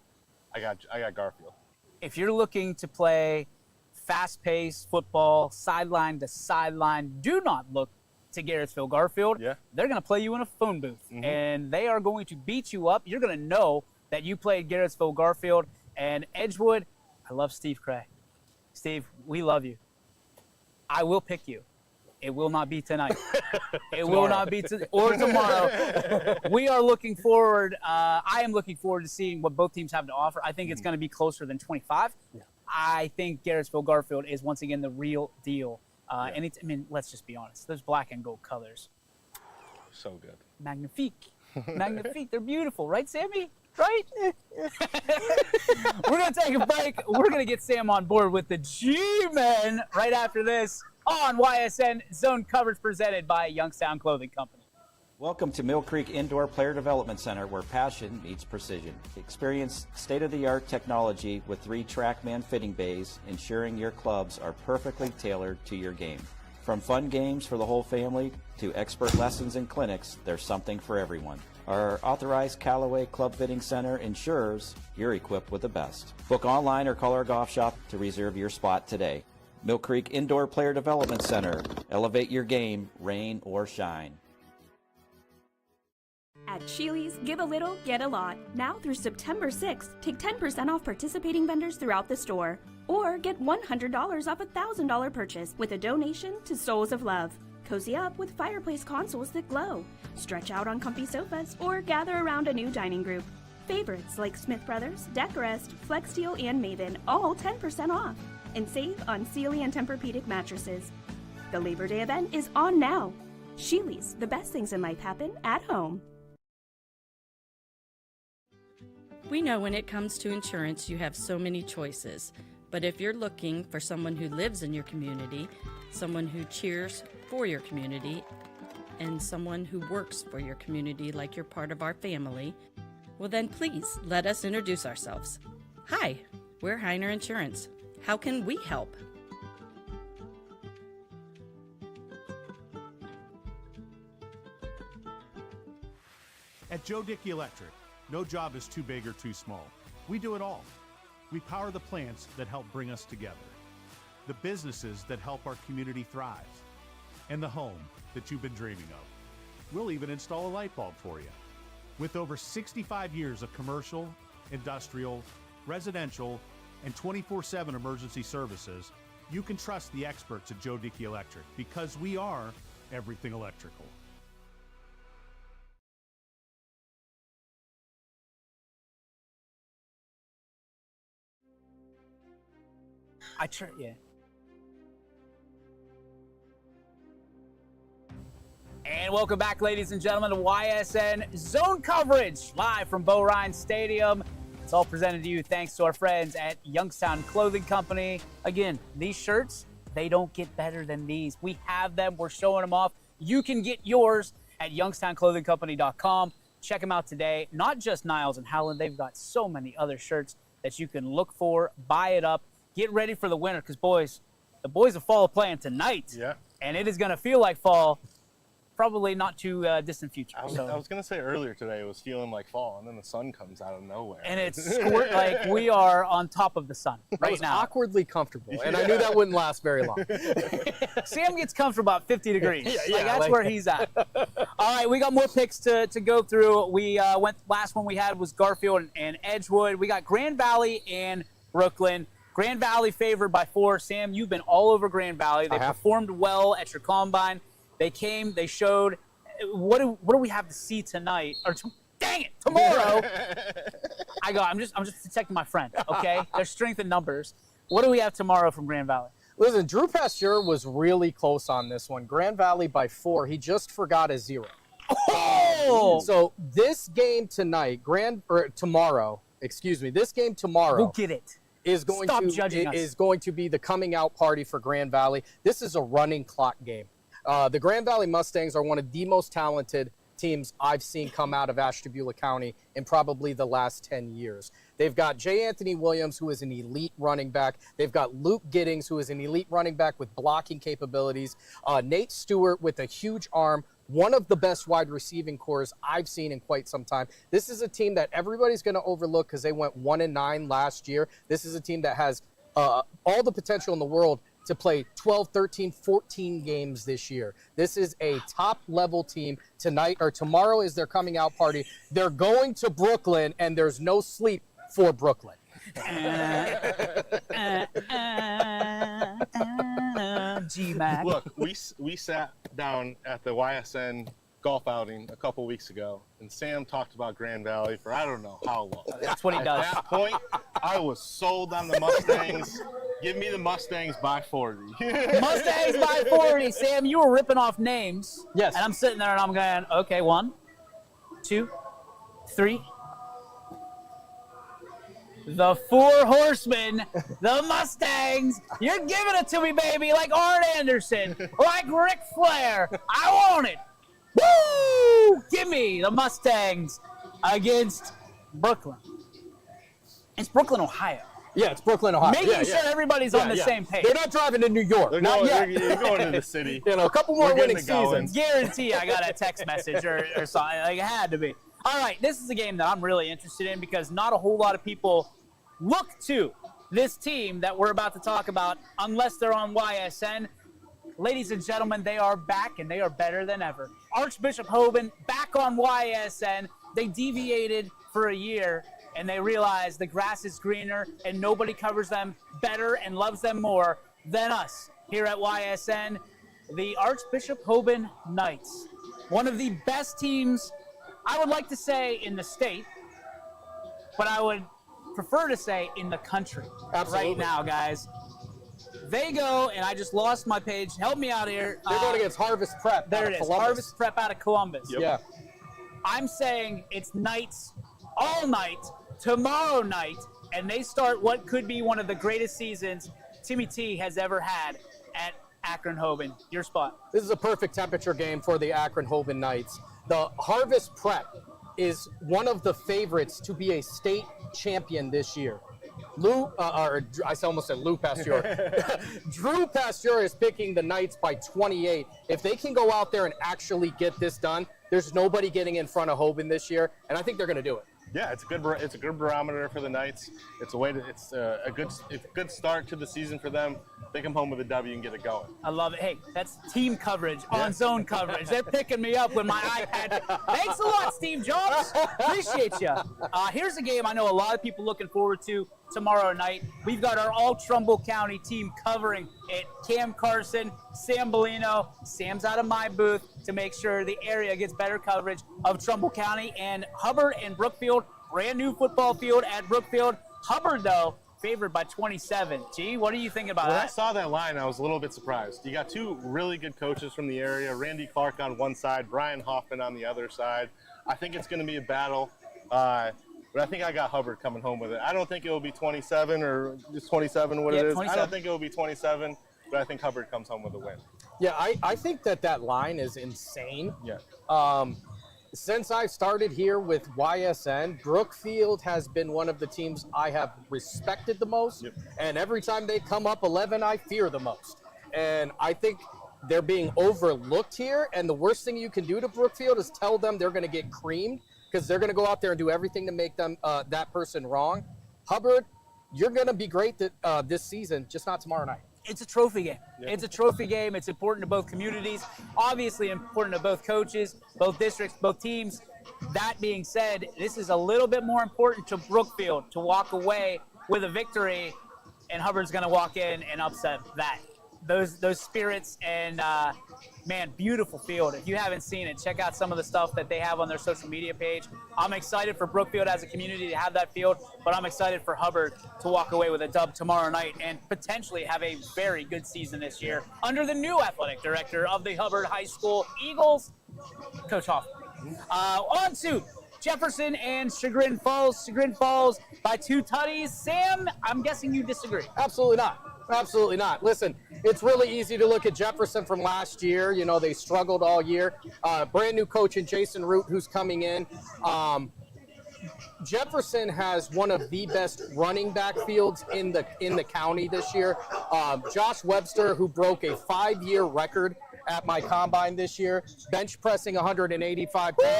I got Garfield. If you're looking to play fast-paced football, sideline to sideline, do not look to Garrettsville Garfield. Yeah. They're going to play you in a phone booth, and they are going to beat you up. You're going to know that you played Garrettsville Garfield. And Edgewood, I love Steve Cray. Steve, we love you. I will pick you. It will not be tonight. It will not be or tomorrow. We are looking forward. I am looking forward to seeing what both teams have to offer. I think it's going to be closer than 25. Yeah. I think Garrettsville Garfield is once again the real deal. And let's just be honest. Those black and gold colors. So good. Magnifique. Magnifique. They're beautiful, right, Sammy? Right? We're going to take a break. We're going to get Sam on board with the G-Men right after this on YSN Zone Coverage presented by Youngstown Clothing Company. Welcome to Mill Creek Indoor Player Development Center, where passion meets precision. Experience state-of-the-art technology with 3 TrackMan fitting bays, ensuring your clubs are perfectly tailored to your game. From fun games for the whole family to expert lessons and clinics, there's something for everyone. Our authorized Callaway Club Fitting Center ensures you're equipped with the best. Book online or call our golf shop to reserve your spot today. Mill Creek Indoor Player Development Center. Elevate your game, rain or shine. At Sheely's, give a little, get a lot. Now through September 6th, take 10% off participating vendors throughout the store. Or get $100 off a $1,000 purchase with a donation to Souls of Love. Cozy up with fireplace consoles that glow. Stretch out on comfy sofas or gather around a new dining group. Favorites like Smith Brothers, Decorest, FlexSteel, and Maven, all 10% off. And save on Sealy and Tempur-Pedic mattresses. The Labor Day event is on now. Sheely's, the best things in life happen at home. We know when it comes to insurance, you have so many choices. But if you're looking for someone who lives in your community, someone who cheers for your community, and someone who works for your community like you're part of our family, well then please let us introduce ourselves. Hi, we're Heiner Insurance. How can we help? Joe Dickey Electric, no job is too big or too small. We do it all. We power the plants that help bring us together, the businesses that help our community thrive, and the home that you've been dreaming of. We'll even install a light bulb for you. With over 65 years of commercial, industrial, residential, and 24/7 emergency services, you can trust the experts at Joe Dickey Electric because we are everything electrical. Yeah. And welcome back, ladies and gentlemen, to YSN Zone Coverage, live from Bo Ryan Stadium. It's all presented to you thanks to our friends at Youngstown Clothing Company. Again, these shirts, they don't get better than these. We have them. We're showing them off. You can get yours at youngstownclothingcompany.com. Check them out today. Not just Niles and Howland. They've got so many other shirts that you can look for. Buy it up. Get ready for the winter because, boys, the boys of fall are playing tonight. Yeah. And it is going to feel like fall. Probably not too distant future. I was going to say earlier today it was feeling like fall, and then the sun comes out of nowhere. And it's like we are on top of the sun right now. Awkwardly comfortable, and I knew that wouldn't last very long. Sam gets comfortable about 50 degrees. Yeah, that's where he's at. All right, we got more picks to go through. We last one we had was Garfield and Edgewood. We got Grand Valley and Brooklyn. Grand Valley favored by 4. Sam, you've been all over Grand Valley. They performed well at your combine. They came, they showed. What do we have to see tonight? Or dang it, tomorrow. I'm just protecting my friend, okay? There's strength in numbers. What do we have tomorrow from Grand Valley? Listen, Drew Pasteur was really close on this one. Grand Valley by 4. He just forgot a 0. Oh! So this game tonight, this game tomorrow. We'll get it. Is going to be the coming out party for Grand Valley. This is a running clock game. The Grand Valley Mustangs are one of the most talented teams I've seen come out of Ashtabula County in probably the last 10 years. They've got J. Anthony Williams, who is an elite running back. They've got Luke Giddings, who is an elite running back with blocking capabilities. Nate Stewart with a huge arm. One of the best wide receiving cores I've seen in quite some time. This is a team that everybody's going to overlook because they went 1-9 last year. This is a team that has all the potential in the world to play 12, 13, 14 games this year. This is a top-level team. Tomorrow is their coming out party. They're going to Brooklyn, and there's no sleep for Brooklyn. G-Mac. Look, we sat down at the YSN golf outing a couple weeks ago, and Sam talked about Grand Valley for I don't know how long. That's what he does. At that point, I was sold on the Mustangs. Give me the Mustangs by 40. Mustangs by 40. Sam, you were ripping off names. Yes. And I'm sitting there and I'm going, okay, 1, 2, 3. The 4 horsemen, the Mustangs. You're giving it to me, baby, like Arn Anderson, like Ric Flair. I want it. Woo! Give me the Mustangs against Brooklyn. It's Brooklyn, Ohio. Yeah, it's Brooklyn, Ohio. Making sure everybody's on the same page. They're not driving to New York. They're going to the city. A couple more winning seasons. Guarantee I got a text message or something. Like, it had to be. All right, this is a game that I'm really interested in because not a whole lot of people look to this team that we're about to talk about unless they're on YSN. Ladies and gentlemen, they are back, and they are better than ever. Archbishop Hoban back on YSN. They deviated for a year, and they realized the grass is greener, and nobody covers them better and loves them more than us here at YSN. The Archbishop Hoban Knights, one of the best teams, I would like to say, in the state, but I would prefer to say in the country. Absolutely. Right now, guys. They go, and I just lost my page. Help me out here. They're going against Harvest Prep. There it is. Columbus. Harvest Prep out of Columbus. Yep. Yeah. I'm saying it's Knights all night, tomorrow night, and they start what could be one of the greatest seasons Timmy T has ever had at Akron Hoban. Your spot. This is a perfect temperature game for the Akron Hoban Knights. The Harvest Prep is one of the favorites to be a state champion this year. I almost said Lou Pasteur. Drew Pasteur is picking the Knights by 28. If they can go out there and actually get this done, There's nobody getting in front of Hoban this year, and I think they're going to do it. Yeah, it's a good barometer for the Knights. It's a good start to the season for them. They come home with a W and get it going. I love it. Hey, that's team coverage on zone coverage. They're picking me up with my iPad. Thanks a lot, Steve Jobs. Appreciate you. Here's a game I know a lot of people looking forward to tomorrow night. We've got our all Trumbull County team covering it. Cam Carson, Sam Bellino. Sam's out of my booth to make sure the area gets better coverage of Trumbull County and Hubbard and Brookfield. Brand new football field at Brookfield. Hubbard, though, favored by 27. Gee, what are you thinking about that? When I saw that line, I was a little bit surprised. You got two really good coaches from the area, Randy Clark on one side, Brian Hoffman on the other side. I think it's going to be a battle, but I think I got Hubbard coming home with it. I don't think it will be 27 or just 27 what it is. 27. I don't think it will be 27, but I think Hubbard comes home with a win. Yeah, I think that line is insane. Yeah. Since I started here with YSN, Brookfield has been one of the teams I have respected the most. Yep. And every time they come up 11, I fear the most. And I think they're being overlooked here. And the worst thing you can do to Brookfield is tell them they're going to get creamed, because they're going to go out there and do everything to make them that person wrong. Hubbard, you're going to be great this season, just not tomorrow night. It's a trophy game. Yeah. It's a trophy game. It's important to both communities, obviously important to both coaches, both districts, both teams. That being said, this is a little bit more important to Brookfield to walk away with a victory, and Hubbard's going to walk in and upset that. Those spirits and, man, beautiful field. If you haven't seen it, check out some of the stuff that they have on their social media page. I'm excited for Brookfield as a community to have that field, but I'm excited for Hubbard to walk away with a dub tomorrow night and potentially have a very good season this year under the new athletic director of the Hubbard High School Eagles, Coach Hoffman. On to Jefferson and Chagrin Falls. Chagrin Falls by 2 tutties. Sam, I'm guessing you disagree. Absolutely not. Absolutely not. Listen, it's really easy to look at Jefferson from last year. You know, they struggled all year. Brand new coach in Jason Root, who's coming in. Jefferson has one of the best running back fields in the county this year. Josh Webster, who broke a 5-year record at my combine this year, bench pressing 185 pounds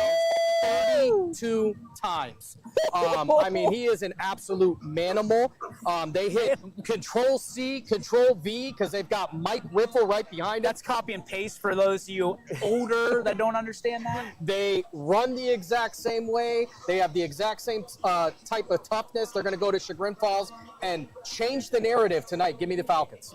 32 times. I mean, he is an absolute manimal. They hit Control-C, Control-V, because they've got Mike Riffle right behind us. That's copy and paste for those of you older that don't understand that. They run the exact same way. They have the exact same type of toughness. They're going to go to Chagrin Falls and change the narrative tonight. Give me the Falcons.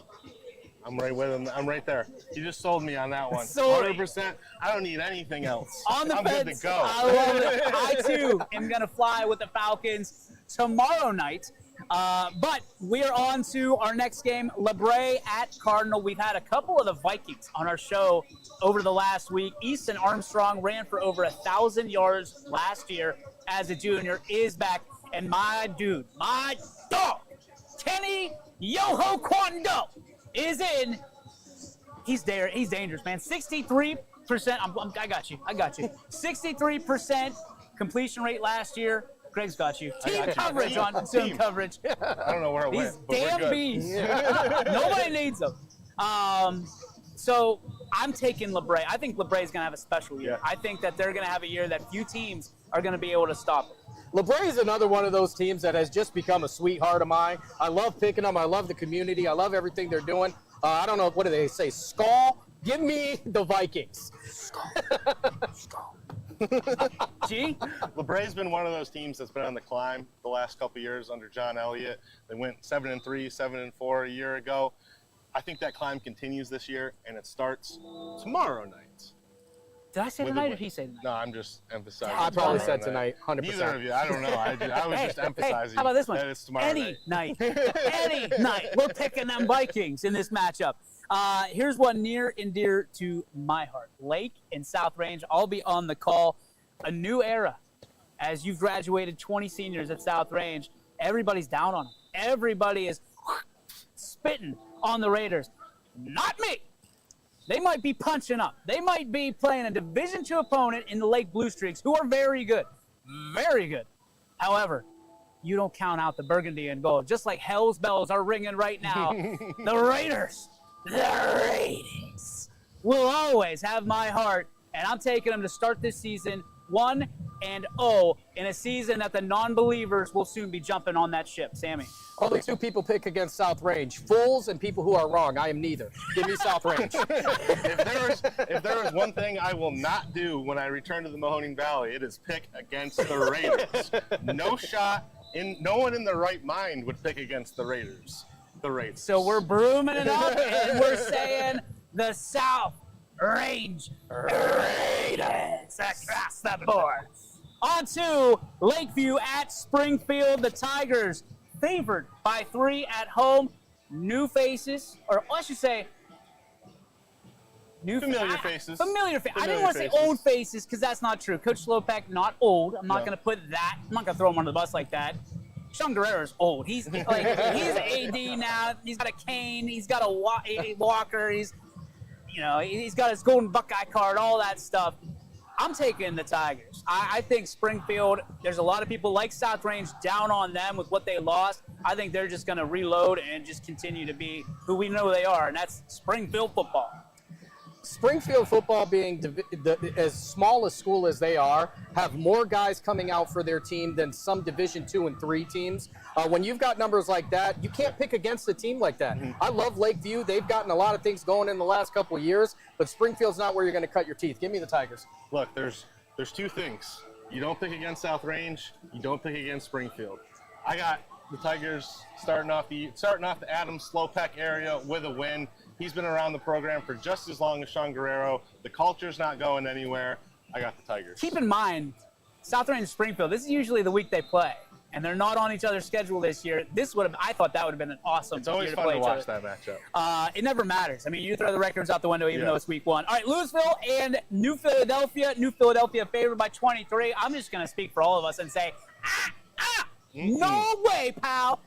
I'm right with him. I'm right there. You just sold me on that one. Sorry. 100%. I don't need anything else. On the I'm fence. good to go. I love it. I, too, am going to fly with the Falcons tomorrow night. But we're on to our next game, LeBray at Cardinal. We've had a couple of the Vikings on our show over the last week. Easton Armstrong ran for over 1,000 yards last year as a junior, is back. And my dude, my dog, Kenny Yoho Kwando is in. He's there. He's dangerous, man. 63%. I got you. 63% completion rate last year. Greg's got you. Team coverage on Zone Coverage. I don't know where it These went, but damn we're good. bees. Nobody needs them. So I'm taking LeBray. I think LeBray is going to have a special year. Yeah. I think that they're going to have a year that few teams are going to be able to stop it. LeBray is another one of those teams that has just become a sweetheart of mine. I love picking them. I love the community. I love everything they're doing. I don't know, what do they say? Skull? Give me the Vikings. Skull. G? LeBray's been one of those teams that's been on the climb the last couple of years under John Elliott. They went 7-3, 7-4 a year ago. I think that climb continues this year, and it starts tomorrow night. Did I say tonight or did he say tonight? No, I'm just emphasizing. I probably tomorrow said tonight, 100%. Neither of you. I don't know. I was just emphasizing. How about this one? That it's tomorrow Any night. Any night. We're picking them Vikings in this matchup. Here's one near and dear to my heart. Lake and South Range, I'll be on the call. A new era. As you've graduated 20 seniors at South Range, everybody's down on them. Everybody is spitting on the Raiders. Not me. They might be punching up. They might be playing a Division II opponent in the Lake Blue Streaks, who are very good. Very good. However, you don't count out the burgundy and gold. Just like hell's bells are ringing right now, the Raiders will always have my heart. and I'm taking them to start this season 1-0 in a season that the non-believers will soon be jumping on that ship. Sammy. Only two people pick against South Range: fools and people who are wrong. I am neither. Give me South Range. If there was one thing I will not do when I return to the Mahoning Valley, it is pick against the Raiders. No shot. No one in their right mind would pick against the Raiders. The Raiders. So we're brooming it up, and we're saying the South Range Raiders across the board. On to Lakeview at Springfield. The Tigers favored by 3 at home. New faces, or I should say, familiar faces. Familiar faces. I didn't want to say old faces because that's not true. Coach Slopak, not old. I'm not going to put that. I'm not going to throw him under the bus like that. Sean Guerrero's old. He's like he's AD now. He's got a cane. He's got a walker. He's got his golden Buckeye card. All that stuff. I'm taking the Tigers. I think Springfield, there's a lot of people like South Range down on them with what they lost. I think they're just going to reload and just continue to be who we know they are, and that's Springfield football. Springfield football, being as small a school as they are, have more guys coming out for their team than some Division II and III teams. When you've got numbers like that, you can't pick against a team like that. I love Lakeview. They've gotten a lot of things going in the last couple of years, but Springfield's not where you're going to cut your teeth. Give me the Tigers. Look, there's two things. You don't pick against South Range. You don't pick against Springfield. I got the Tigers starting off the Adam Slopak area with a win. He's been around the program for just as long as Sean Guerrero. The culture's not going anywhere. I got the Tigers. Keep in mind, South Range and Springfield, this is usually the week they play, and they're not on each other's schedule this year. I thought that would have been an awesome It's always year fun play to each watch other. that matchup. It never matters. I mean, you throw the records out the window even though it's week 1. All right, Louisville and New Philadelphia. New Philadelphia favored by 23. I'm just going to speak for all of us and say, no way, pal.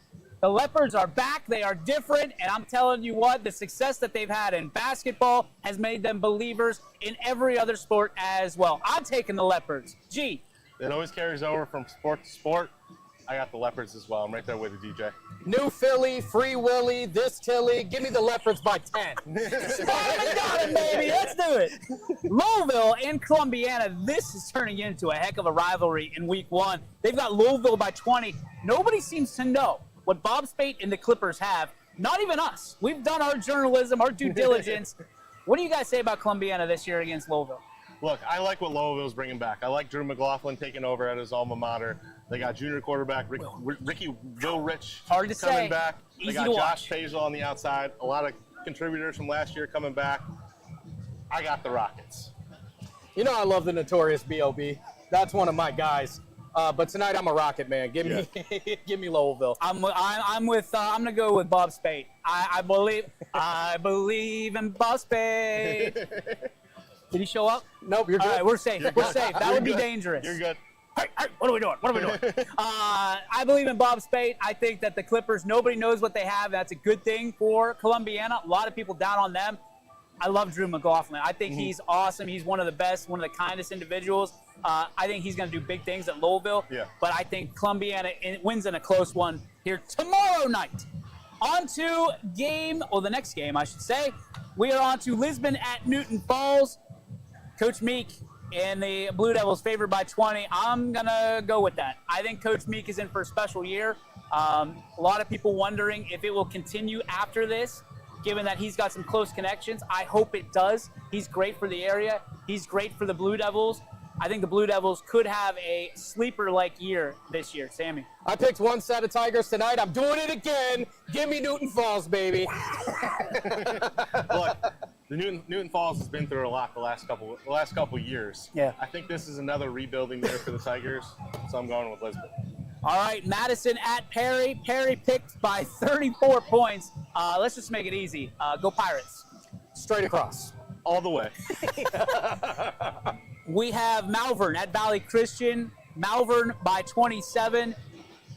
The Leopards are back. They are different. And I'm telling you what, the success that they've had in basketball has made them believers in every other sport as well. I'm taking the Leopards. G. It always carries over from sport to sport. I got the Leopards as well. I'm right there with you, DJ. New Philly, Free Willy, this Tilly. Give me the Leopards by 10. Got it, baby. Let's do it. Louisville and Columbiana. This is turning into a heck of a rivalry in week 1. They've got Louisville by 20. Nobody seems to know what Bob Spate and the Clippers have. Not even us. We've done our journalism, our due diligence. What do you guys say about Columbiana this year against Louisville? Look, I like what Louisville's bringing back. I like Drew McLaughlin taking over at his alma mater. They got junior quarterback Ricky Will Rich coming back. They got Josh Faisal on the outside. A lot of contributors from last year coming back. I got the Rockets. You know I love the notorious B.O.B. That's one of my guys. But tonight I'm a Rocket man. Give me Louisville. I'm gonna go with Bob Spate. I believe in Bob Spate. Did he show up? Nope, you're good. All right, we're safe. We're safe. That would be dangerous. You're good. Hey, what are we doing? I believe in Bob Spate. I think that the Clippers, nobody knows what they have. That's a good thing for Columbiana. A lot of people down on them. I love Drew McLaughlin. I think he's awesome. He's one of the best, one of the kindest individuals. I think he's going to do big things at Louisville. Yeah. But I think Columbiana wins in a close one here tomorrow night. On to the next game, I should say. We are on to Lisbon at Newton Falls. Coach Meek and the Blue Devils favored by 20. I'm going to go with that. I think Coach Meek is in for a special year. A lot of people wondering if it will continue after this, given that he's got some close connections. I hope it does. He's great for the area. He's great for the Blue Devils. I think the Blue Devils could have a sleeper-like year this year. Sammy. I picked one set of Tigers tonight. I'm doing it again. Give me Newton Falls, baby. Look, the Newton Falls has been through a lot the last couple years. Yeah. I think this is another rebuilding year for the Tigers, so I'm going with Lisbon. All right, Madison at Perry. Perry picked by 34 points. Let's just make it easy. Go Pirates. Straight across. All the way. We have Malvern at Valley Christian. Malvern by 27.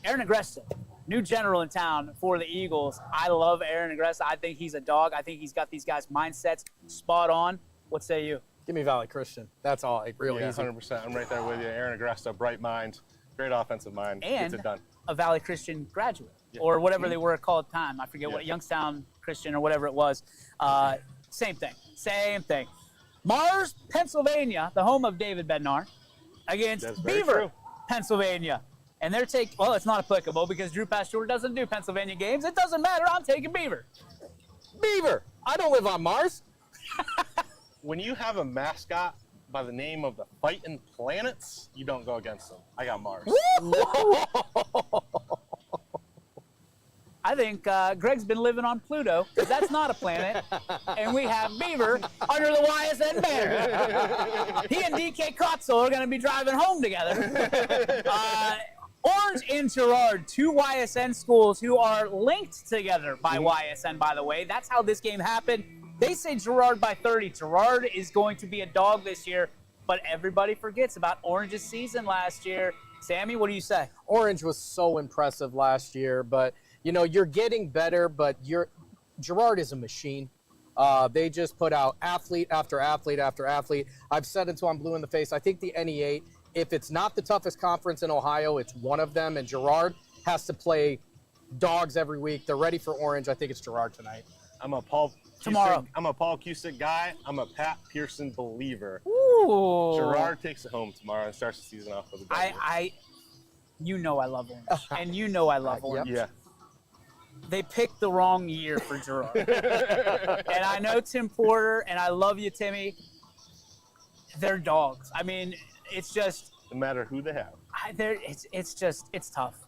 Aaron Agresta, new general in town for the Eagles. I love Aaron Agresta. I think he's a dog. I think he's got these guys' mindsets spot on. What say you? Give me Valley Christian. That's all. Real easy. 100%. I'm right there with you. Aaron Agresta, bright mind, great offensive mind. And gets it done. a Valley Christian graduate, or whatever they were called at the time. I forget what, Youngstown Christian or whatever it was. Same thing. Mars, Pennsylvania, the home of David Bednar, against That's very Beaver, true. Pennsylvania. And they're well, it's not applicable because Drew Pasteur doesn't do Pennsylvania games. It doesn't matter. I'm taking Beaver. Beaver. I don't live on Mars. When you have a mascot by the name of the Fighting Planets, you don't go against them. I got Mars. I think Greg's been living on Pluto because that's not a planet, and we have Beaver under the YSN banner. He and DK Kotzel are going to be driving home together. Orange and Girard, two YSN schools who are linked together by YSN, by the way. That's how this game happened. They say Girard by 30. Girard is going to be a dog this year, but everybody forgets about Orange's season last year. Sammy, what do you say? Orange was so impressive last year, but you know, you're getting better, but Girard is a machine. They just put out athlete after athlete after athlete. I've said until I'm blue in the face, I think the NE8, if it's not the toughest conference in Ohio, it's one of them, and Girard has to play dogs every week. They're ready for Orange. I think it's Girard tonight. I'm a Paul Cusick guy. I'm a Pat Pearson believer. Ooh. Girard takes it home tomorrow and starts the season off with a W. You know I love Orange, and you know I love Orange. Yeah. They picked the wrong year for Girard. And I know Tim Porter, and I love you, Timmy. They're dogs. I mean, it's just... No matter who they have. It's tough.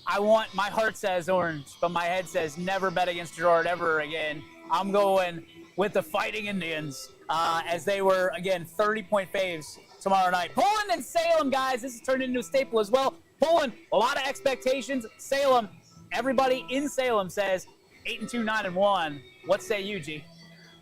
My heart says Orange, but my head says never bet against Girard ever again. I'm going with the Fighting Indians as they were, again, 30-point faves tomorrow night. Poland and Salem, guys. This has turned into a staple as well. Poland, a lot of expectations. Salem, everybody in Salem says 8-2, 9-1. What say you, G?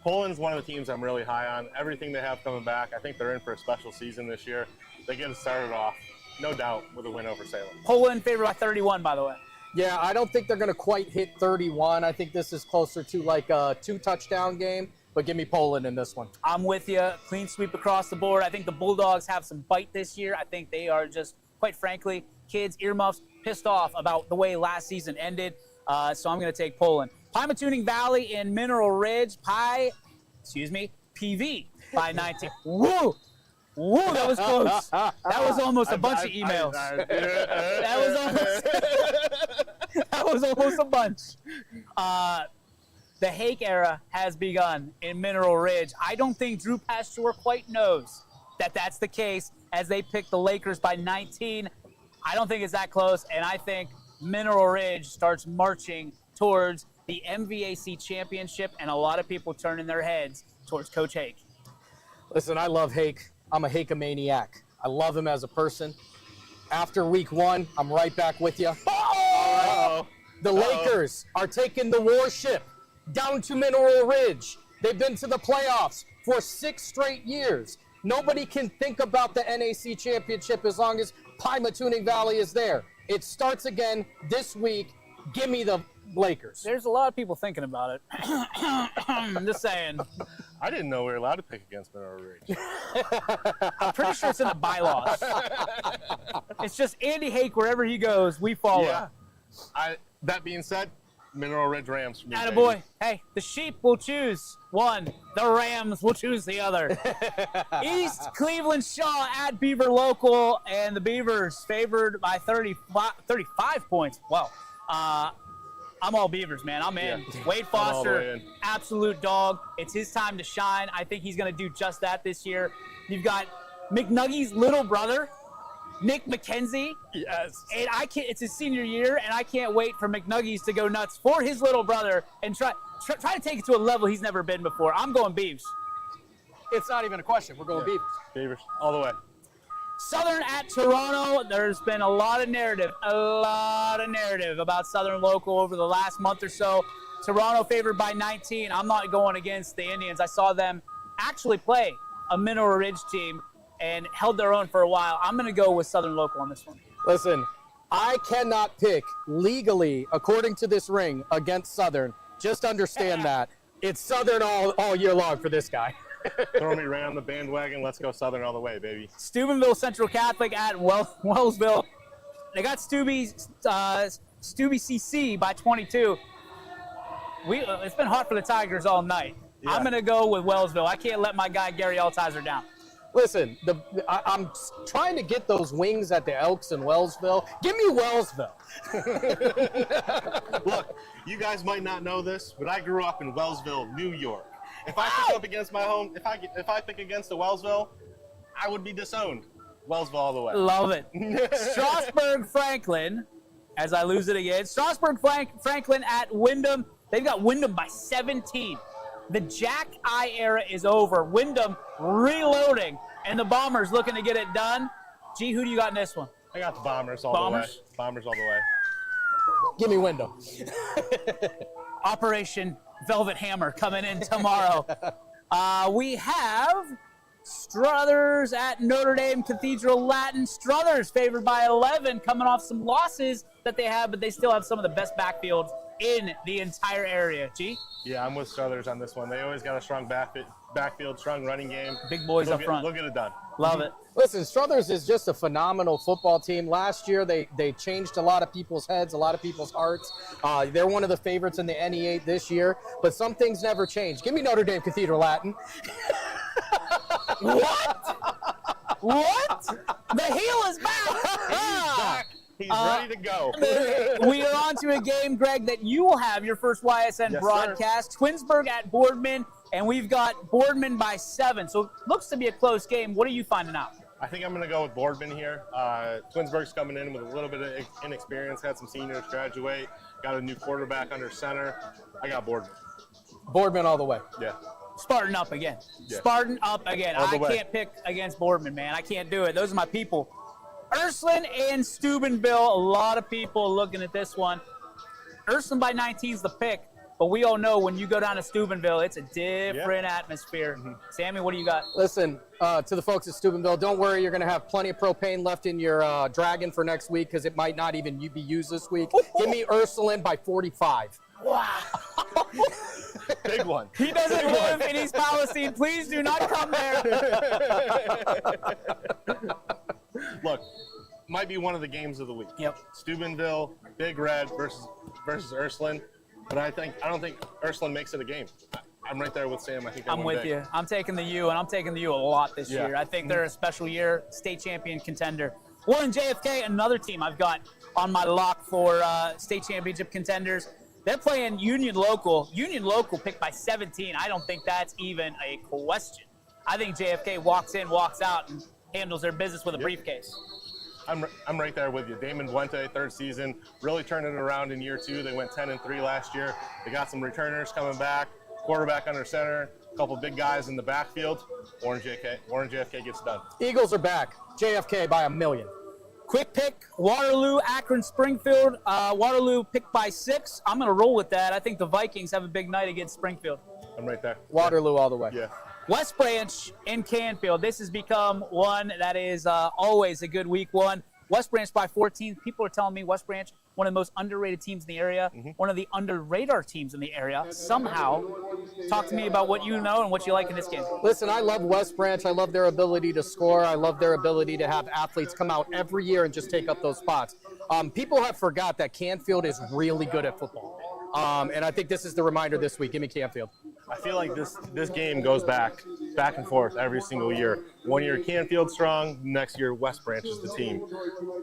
Poland's one of the teams I'm really high on. Everything they have coming back, I think they're in for a special season this year. They get it started off, no doubt, with a win over Salem. Poland favored by 31, by the way. Yeah, I don't think they're going to quite hit 31. I think this is closer to like a 2-touchdown game, but give me Poland in this one. I'm with you. Clean sweep across the board. I think the Bulldogs have some bite this year. I think they are just, quite frankly, kids, earmuffs, pissed off about the way last season ended. So I'm going to take Poland. Pymatuning Valley in Mineral Ridge. PV by 19. Woo! Woo, that was close. That was almost a bunch of emails. That was almost a bunch. The Hake era has begun in Mineral Ridge. I don't think Drew Pasteur quite knows that that's the case as they pick the Lakers by 19. I don't think it's that close, and I think Mineral Ridge starts marching towards the MVAC championship, and a lot of people turning their heads towards Coach Hake. Listen, I love Hake. I'm a Hake-a-maniac. I love him as a person. After week 1, I'm right back with you. The Lakers are taking the warship down to Mineral Ridge. They've been to the playoffs for 6 straight years. Nobody can think about the NAC championship as long as Pymatuning Valley is there. It starts again this week. Give me the Lakers. There's a lot of people thinking about it. I'm just saying. I didn't know we were allowed to pick against Mineral Ridge. I'm pretty sure it's in the bylaws. It's just Andy Hake, wherever he goes, we follow. Yeah. That being said, Mineral Ridge Rams for me. Attaboy. Hey, the sheep will choose one. The Rams will choose the other. East Cleveland Shaw at Beaver Local, and the Beavers favored by 35 points. Wow. I'm all Beavers, man. I'm in. Yeah. Wade Foster, absolute dog. It's his time to shine. I think he's going to do just that this year. You've got McNuggy's little brother, Nick McKenzie. Yes. And it's his senior year, and I can't wait for McNuggies to go nuts for his little brother and try to take it to a level he's never been before. I'm going Beavs. It's not even a question. We're going Beavers. Beavers, all the way. Southern at Toronto. There's been a lot of narrative about Southern Local over the last month or so. Toronto favored by 19. I'm not going against the Indians. I saw them actually play a Mineral Ridge team and held their own for a while. I'm going to go with Southern Local on this one. Listen, I cannot pick legally, according to this ring, against Southern. Just understand that. It's Southern all year long for this guy. Throw me right on the bandwagon. Let's go Southern all the way, baby. Steubenville Central Catholic at Wellsville. They got Stubby CC by 22. It's been hot for the Tigers all night. Yeah. I'm going to go with Wellsville. I can't let my guy Gary Altizer down. Listen, I'm trying to get those wings at the Elks in Wellsville. Give me Wellsville. Look, you guys might not know this, but I grew up in Wellsville, New York. If I pick up against my home, if I pick against the Wellsville, I would be disowned. Wellsville all the way. Love it. Strasburg Franklin, as I lose it again. Strasburg Franklin at Wyndham. They've got Wyndham by 17. The Jack I era is over. Wyndham reloading, and the Bombers looking to get it done. Gee, who do you got in this one? I got the Bombers all the way. Bombers all the way. Give me Wyndham. Operation Velvet Hammer coming in tomorrow. We have Struthers at Notre Dame Cathedral Latin. Struthers favored by 11, coming off some losses that they have, but they still have some of the best backfields in the entire area. G? Yeah, I'm with Struthers on this one. They always got a strong backfield, strong running game. Big boys up front. They'll get it done. Love it. Listen, Struthers is just a phenomenal football team. Last year, they changed a lot of people's heads, a lot of people's hearts. They're one of the favorites in the NE8 this year, but some things never change. Give me Notre Dame Cathedral Latin. What? What? The heel is back. He's ready to go. We are on to a game, Greg, that you will have your first YSN broadcast. Sir. Twinsburg at Boardman, and we've got Boardman by 7. So it looks to be a close game. What are you finding out? I think I'm going to go with Boardman here. Twinsburg's coming in with a little bit of inexperience, had some seniors graduate, got a new quarterback under center. I got Boardman. Boardman all the way. Yeah. Spartan up again. Yeah. Spartan up again. I can't pick against Boardman, man. I can't do it. Those are my people. Ursuline and Steubenville, a lot of people looking at this one. Ursuline by 19 is the pick, but we all know when you go down to Steubenville, it's a different atmosphere. Mm-hmm. Sammy, what do you got? Listen, to the folks at Steubenville, don't worry. You're going to have plenty of propane left in your Dragon for next week because it might not even be used this week. Give me Ursuline by 45. Wow. Big one. He doesn't live in East Palestine. Please do not come there. Look, might be one of the games of the week. Yep. Steubenville, Big Red versus Ursuline, but I don't think Ursuline makes it a game. I'm right there with Sam. I think I'm with you. I'm taking the U, and I'm taking the U a lot this year. I think they're a special year, state champion contender. Warren JFK, another team I've got on my lock for state championship contenders. They're playing Union Local. Union Local picked by 17. I don't think that's even a question. I think JFK walks in, walks out, and handles their business with a briefcase. I'm right there with you. Damon Duente, third season, really turning it around in year 2. They went 10-3 last year. They got some returners coming back, quarterback under center, a couple big guys in the backfield. Warren JFK gets done. Eagles are back. JFK by 1 million. Quick pick, Waterloo, Akron, Springfield. Waterloo picked by 6. I'm going to roll with that. I think the Vikings have a big night against Springfield. I'm right there. Waterloo all the way. Yeah. West Branch in Canfield. This has become one that is always a good week one. West Branch by 14. People are telling me West Branch, one of the most underrated teams in the area, one of the under-radar teams in the area. Somehow, talk to me about what you know and what you like in this game. Listen, I love West Branch. I love their ability to score. I love their ability to have athletes come out every year and just take up those spots. People have forgot that Canfield is really good at football. And I think this is the reminder this week. Give me Canfield. I feel like this game goes back and forth every single year. One year Canfield strong, next year West Branch is the team.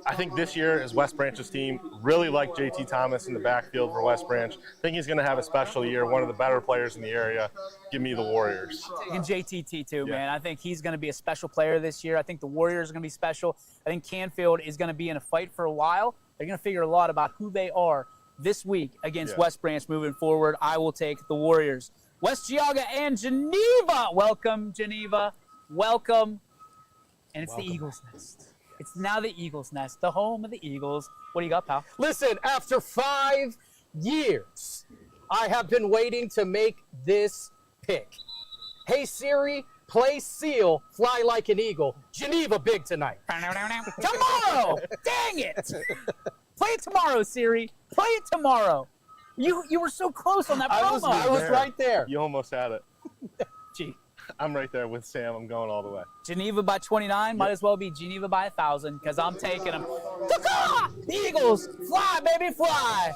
I think this year is West Branch's team. Really like JT Thomas in the backfield for West Branch. I think he's going to have a special year, one of the better players in the area. Give me the Warriors. And JTT too, man. I think he's going to be a special player this year. I think the Warriors are going to be special. I think Canfield is going to be in a fight for a while. They're going to figure a lot about who they are this week against West Branch moving forward. I will take the Warriors. West Geauga and Geneva. Welcome, Geneva. Welcome. And it's the Eagles' Nest. It's now the Eagles' Nest, the home of the Eagles. What do you got, pal? Listen, after 5 years, I have been waiting to make this pick. Hey, Siri, play Seal, Fly Like an Eagle. Geneva big tonight. Tomorrow! Dang it! Play it tomorrow, Siri. Play it tomorrow. You were so close on that promo. I was right there. You almost had it. Gee. I'm right there with Sam. I'm going all the way. Geneva by 29 might as well be Geneva by 1,000 because I'm taking them. Eagles, fly, baby, fly.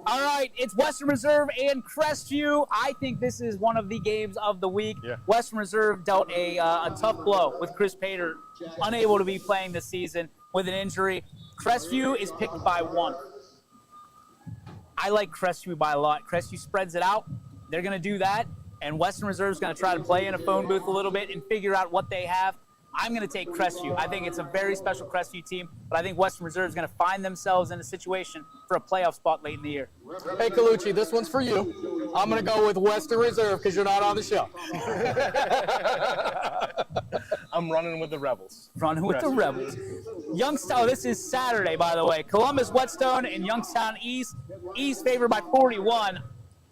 All right, it's Western Reserve and Crestview. I think this is one of the games of the week. Yeah. Western Reserve dealt a tough blow with Chris Pater unable to be playing this season with an injury. Crestview is picked by 1. I like Crestview by a lot. Crestview spreads it out. They're going to do that. And Western Reserve is going to try to play in a phone booth a little bit and figure out what they have. I'm going to take Crestview. I think it's a very special Crestview team, but I think Western Reserve is going to find themselves in a situation for a playoff spot late in the year. Hey, Colucci, this one's for you. I'm going to go with Western Reserve because you're not on the show. I'm running with the Rebels. Running with the Rebels. Youngstown, this is Saturday, by the way. Columbus, Whetstone, and Youngstown East. East favored by 41.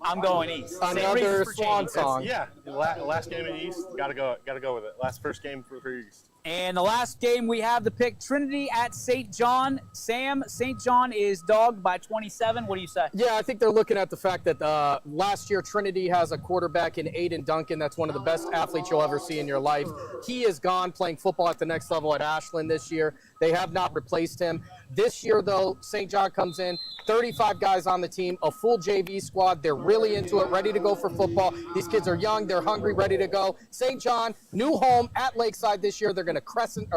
I'm going East. Another swan song. Yeah, last game at East, gotta go with it. First game for East. And the last game we have to pick, Trinity at St. John. Sam, St. John is dogged by 27. What do you say? Yeah, I think they're looking at the fact that last year Trinity has a quarterback in Aiden Duncan. That's one of the best athletes you'll ever see in your life. He is gone playing football at the next level at Ashland this year. They have not replaced him. This year, though, St. John comes in, 35 guys on the team, a full JV squad. They're really into it, ready to go for football. These kids are young. They're hungry, ready to go. St. John, new home at Lakeside this year. They're going to christen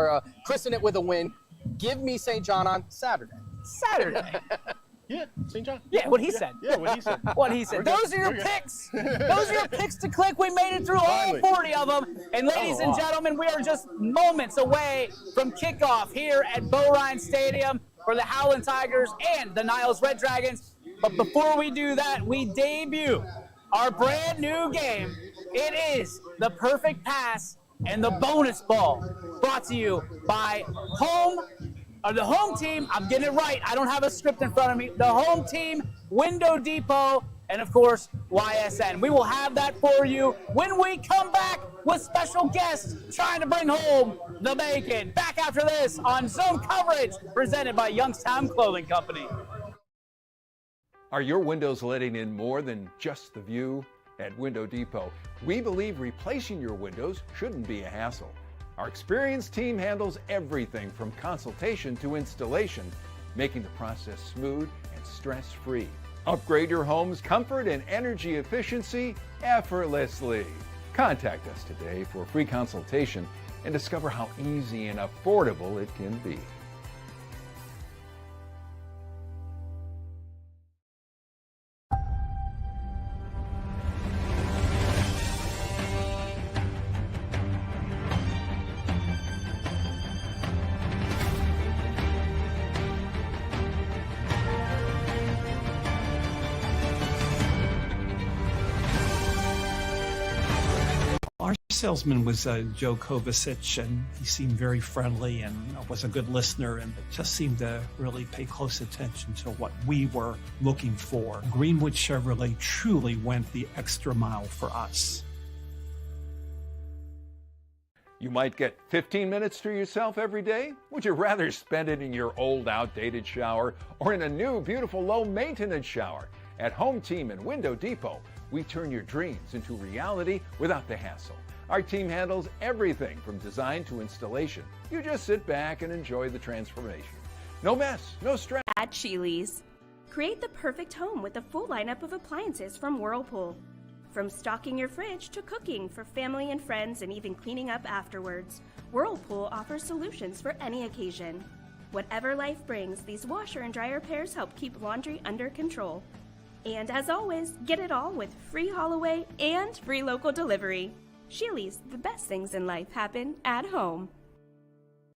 it with a win. Give me St. John on Saturday. Saturday. Yeah, St. John. Yeah, what he said. Yeah, what he said. What he said. Those are your picks. Those are your picks to click. We made it through all 40 of them. And ladies and gentlemen, we are just moments away from kickoff here at Bo Ryan Stadium for the Howland Tigers and the Niles Red Dragons. But before we do that, we debut our brand new game. It is the Perfect Pass and the Bonus Ball, brought to you by the home team. I'm getting it right. I don't have a script in front of me. The home team, Window Depot, and of course, YSN. We will have that for you when we come back with special guests trying to bring home the bacon. Back after this on Zone Coverage, presented by Youngstown Clothing Company. Are your windows letting in more than just the view? At Window Depot, we believe replacing your windows shouldn't be a hassle. Our experienced team handles everything from consultation to installation, making the process smooth and stress-free. Upgrade your home's comfort and energy efficiency effortlessly. Contact us today for a free consultation and discover how easy and affordable it can be. Our salesman was Joe Kovacic, and he seemed very friendly and was a good listener and just seemed to really pay close attention to what we were looking for. Greenwood Chevrolet truly went the extra mile for us. You might get 15 minutes to yourself every day. Would you rather spend it in your old, outdated shower or in a new, beautiful, low-maintenance shower? At Home Team and Window Depot, we turn your dreams into reality without the hassle. Our team handles everything from design to installation. You just sit back and enjoy the transformation. No mess, no stress. At Sheely's. Create the perfect home with a full lineup of appliances from Whirlpool. From stocking your fridge to cooking for family and friends and even cleaning up afterwards, Whirlpool offers solutions for any occasion. Whatever life brings, these washer and dryer pairs help keep laundry under control. And as always, get it all with free haul away and free local delivery. Sheely's, the best things in life happen at home.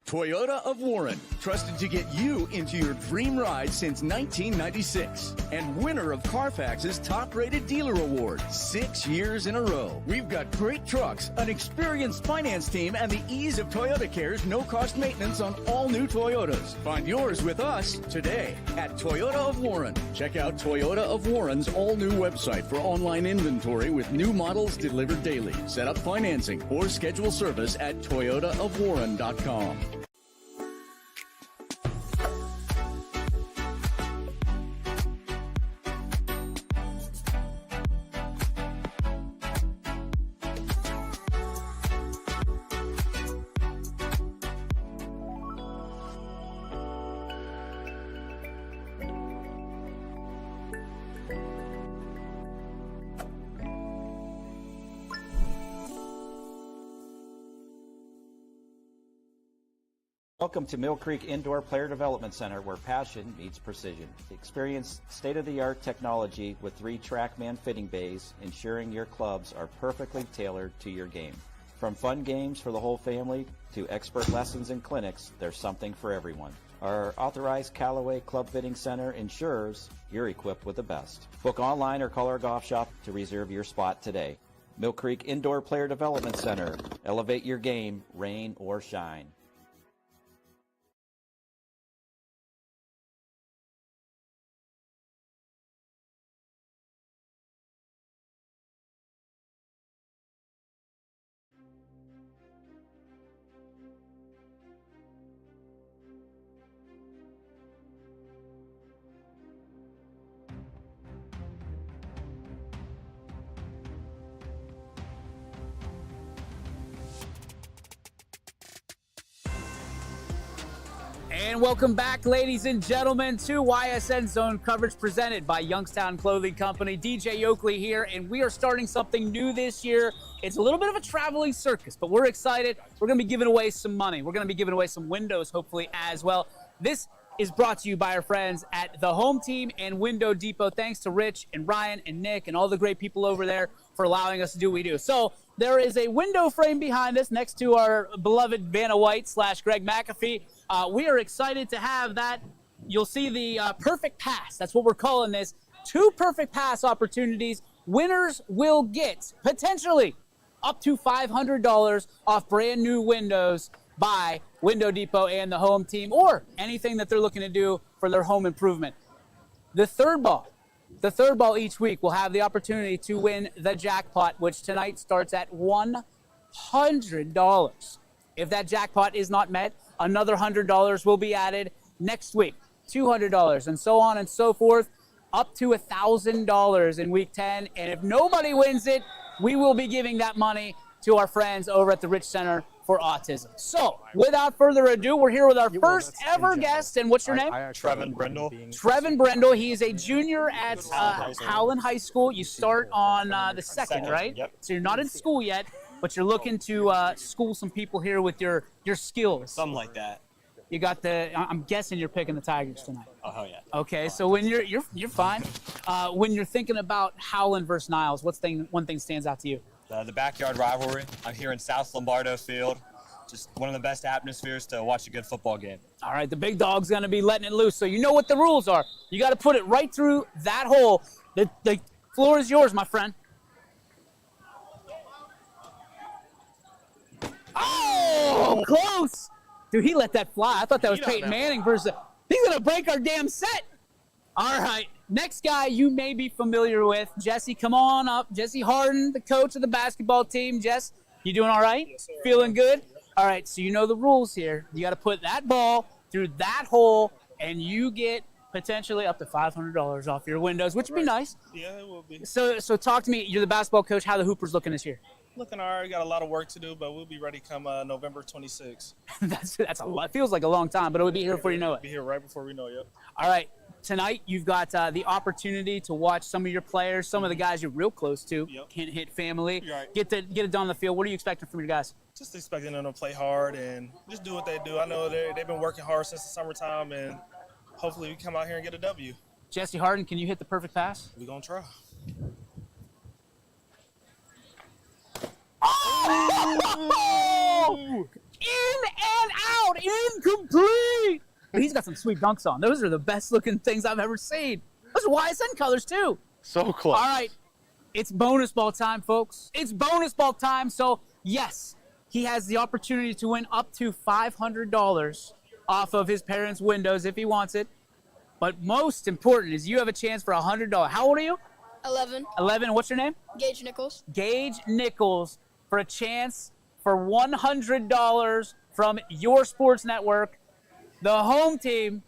Toyota of Warren, trusted to get you into your dream ride since 1996. And winner of Carfax's top-rated dealer award 6 years in a row. We've got great trucks, an experienced finance team, and the ease of Toyota Care's no-cost maintenance on all new Toyotas. Find yours with us today at Toyota of Warren. Check out Toyota of Warren's all-new website for online inventory with new models delivered daily. Set up financing or schedule service at toyotaofwarren.com. Welcome to Mill Creek Indoor Player Development Center, where passion meets precision. Experience state-of-the-art technology with 3 TrackMan fitting bays, ensuring your clubs are perfectly tailored to your game. From fun games for the whole family to expert lessons and clinics, there's something for everyone. Our authorized Callaway Club Fitting Center ensures you're equipped with the best. Book online or call our golf shop to reserve your spot today. Mill Creek Indoor Player Development Center. Elevate your game, rain or shine. And welcome back, ladies and gentlemen, to YSN Zone Coverage presented by Youngstown Clothing Company. DJ Oakley here, and we are starting something new this year. It's a little bit of a traveling circus, but we're excited. We're going to be giving away some money. We're going to be giving away some windows, hopefully, as well. This is brought to you by our friends at the Home Team and Window Depot. Thanks to Rich and Ryan and Nick and all the great people over there for allowing us to do what we do. So there is a window frame behind us next to our beloved Vanna White / Greg McAfee. We are excited to have that. You'll see the perfect pass. That's what we're calling this. 2 perfect pass opportunities. Winners will get potentially up to $500 off brand new windows by Window Depot and the Home Team, or anything that they're looking to do for their home improvement. The third ball each week will have the opportunity to win the jackpot, which tonight starts at $100. If that jackpot is not met, another $100 will be added next week, $200, and so on and so forth, up to $1,000 in week 10. And if nobody wins it, we will be giving that money to our friends over at the Rich Center for Autism. So, without further ado, we're here with our first ever guest. And what's your name? Trevin Brindle. Trevin Brindle. He is a junior at Howland High School. You start on the second, right? Yep. So you're not in school yet, but you're looking to school some people here with your skills. Something like that. You got the. I'm guessing you're picking the Tigers tonight. Oh hell yeah. Okay, so when you're fine. When you're thinking about Howland versus Niles, one thing stands out to you? The backyard rivalry. I'm here in South Lombardo Field. Just one of the best atmospheres to watch a good football game. All right, the big dog's going to be letting it loose, so you know what the rules are. You got to put it right through that hole. The floor is yours, my friend. Oh, close. Dude, he let that fly. I thought that was Peyton Manning versus. He's going to break our damn set. All right, next guy you may be familiar with. Jesse, come on up. Jesse Harden, the coach of the basketball team. Jess, you doing all right? Yes, sir. Feeling good? All right, so you know the rules here. You got to put that ball through that hole, and you get potentially up to $500 off your windows, which would be nice. Yeah, it will be. So talk to me. You're the basketball coach. How the Hoopers looking this year? Looking all right. Got a lot of work to do, but we'll be ready come November 26th. That's a lot. Feels like a long time, but it will be here before you know it. Be here right before we know it. Yep. All right. Tonight, you've got the opportunity to watch some of your players, some of the guys you're real close to. Yep. Can't hit family. Right. Get it done on the field. What are you expecting from your guys? Just expecting them to play hard and just do what they do. I know they've been working hard since the summertime, and hopefully we come out here and get a W. Jesse Harden, can you hit the perfect pass? We're going to try. Oh! In and out, incomplete. But he's got some sweet dunks on. Those are the best looking things I've ever seen. Those are YSN colors too. So close. All right, it's bonus ball time, folks. It's bonus ball time. So yes, he has the opportunity to win up to $500 off of his parents' windows if he wants it. But most important is you have a chance for $100. How old are you? 11. 11. What's your name? Gage Nichols. Gage Nichols, for a chance for $100 from your sports network, the Home Team,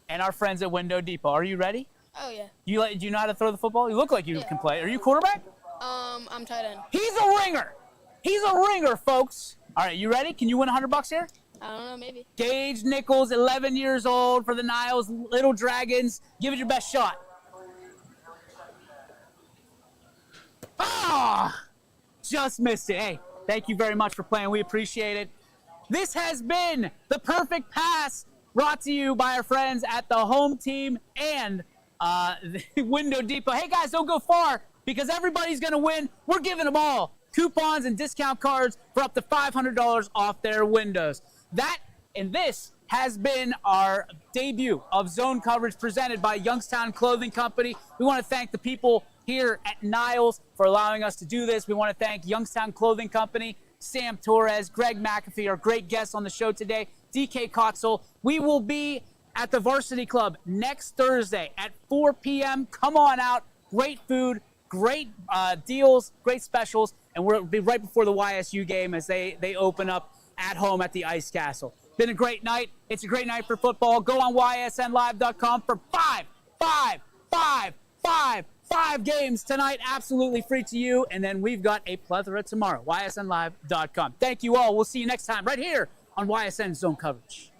and our friends at Window Depot. Are you ready? Oh, yeah. Do you know how to throw the football? You look like you can play. Are you quarterback? I'm tight end. He's a ringer. He's a ringer, folks. All right, you ready? Can you win $100 here? I don't know, maybe. Gage Nichols, 11 years old, for the Niles Little Dragons. Give it your best shot. Ah! Just missed it. Hey, thank you very much for playing. We appreciate it. This has been the Perfect Pass, brought to you by our friends at the Home Team and the Window Depot. Hey guys, don't go far because everybody's going to win. We're giving them all coupons and discount cards for up to $500 off their windows. That and this has been our debut of Zone Coverage presented by Youngstown Clothing Company. We want to thank the people here at Niles for allowing us to do this. We want to thank Youngstown Clothing Company, Sam Torres, Greg McAfee, our great guests on the show today, DK Kotzel. We will be at the Varsity Club next Thursday at 4 p.m. Come on out. Great food, great deals, great specials, and we'll be right before the YSU game as they open up at home at the Ice Castle. Been a great night. It's a great night for football. Go on ysnlive.com for five games tonight, absolutely free to you. And then we've got a plethora tomorrow. ysnlive.com. Thank you all. We'll see you next time right here on YSN Zone Coverage.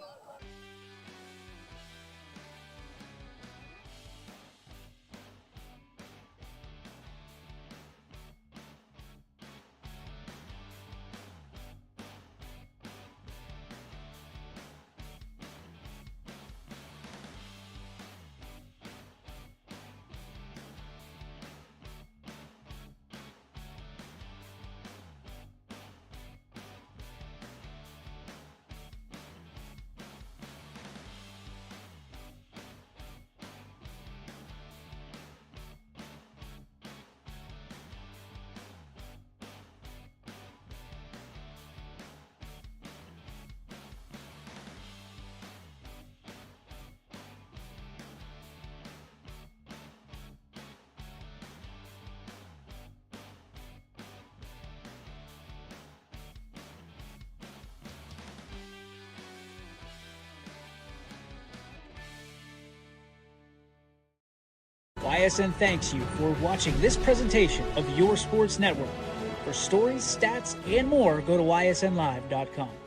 YSN thanks you for watching this presentation of your sports network. For stories, stats, and more, go to ysnlive.com.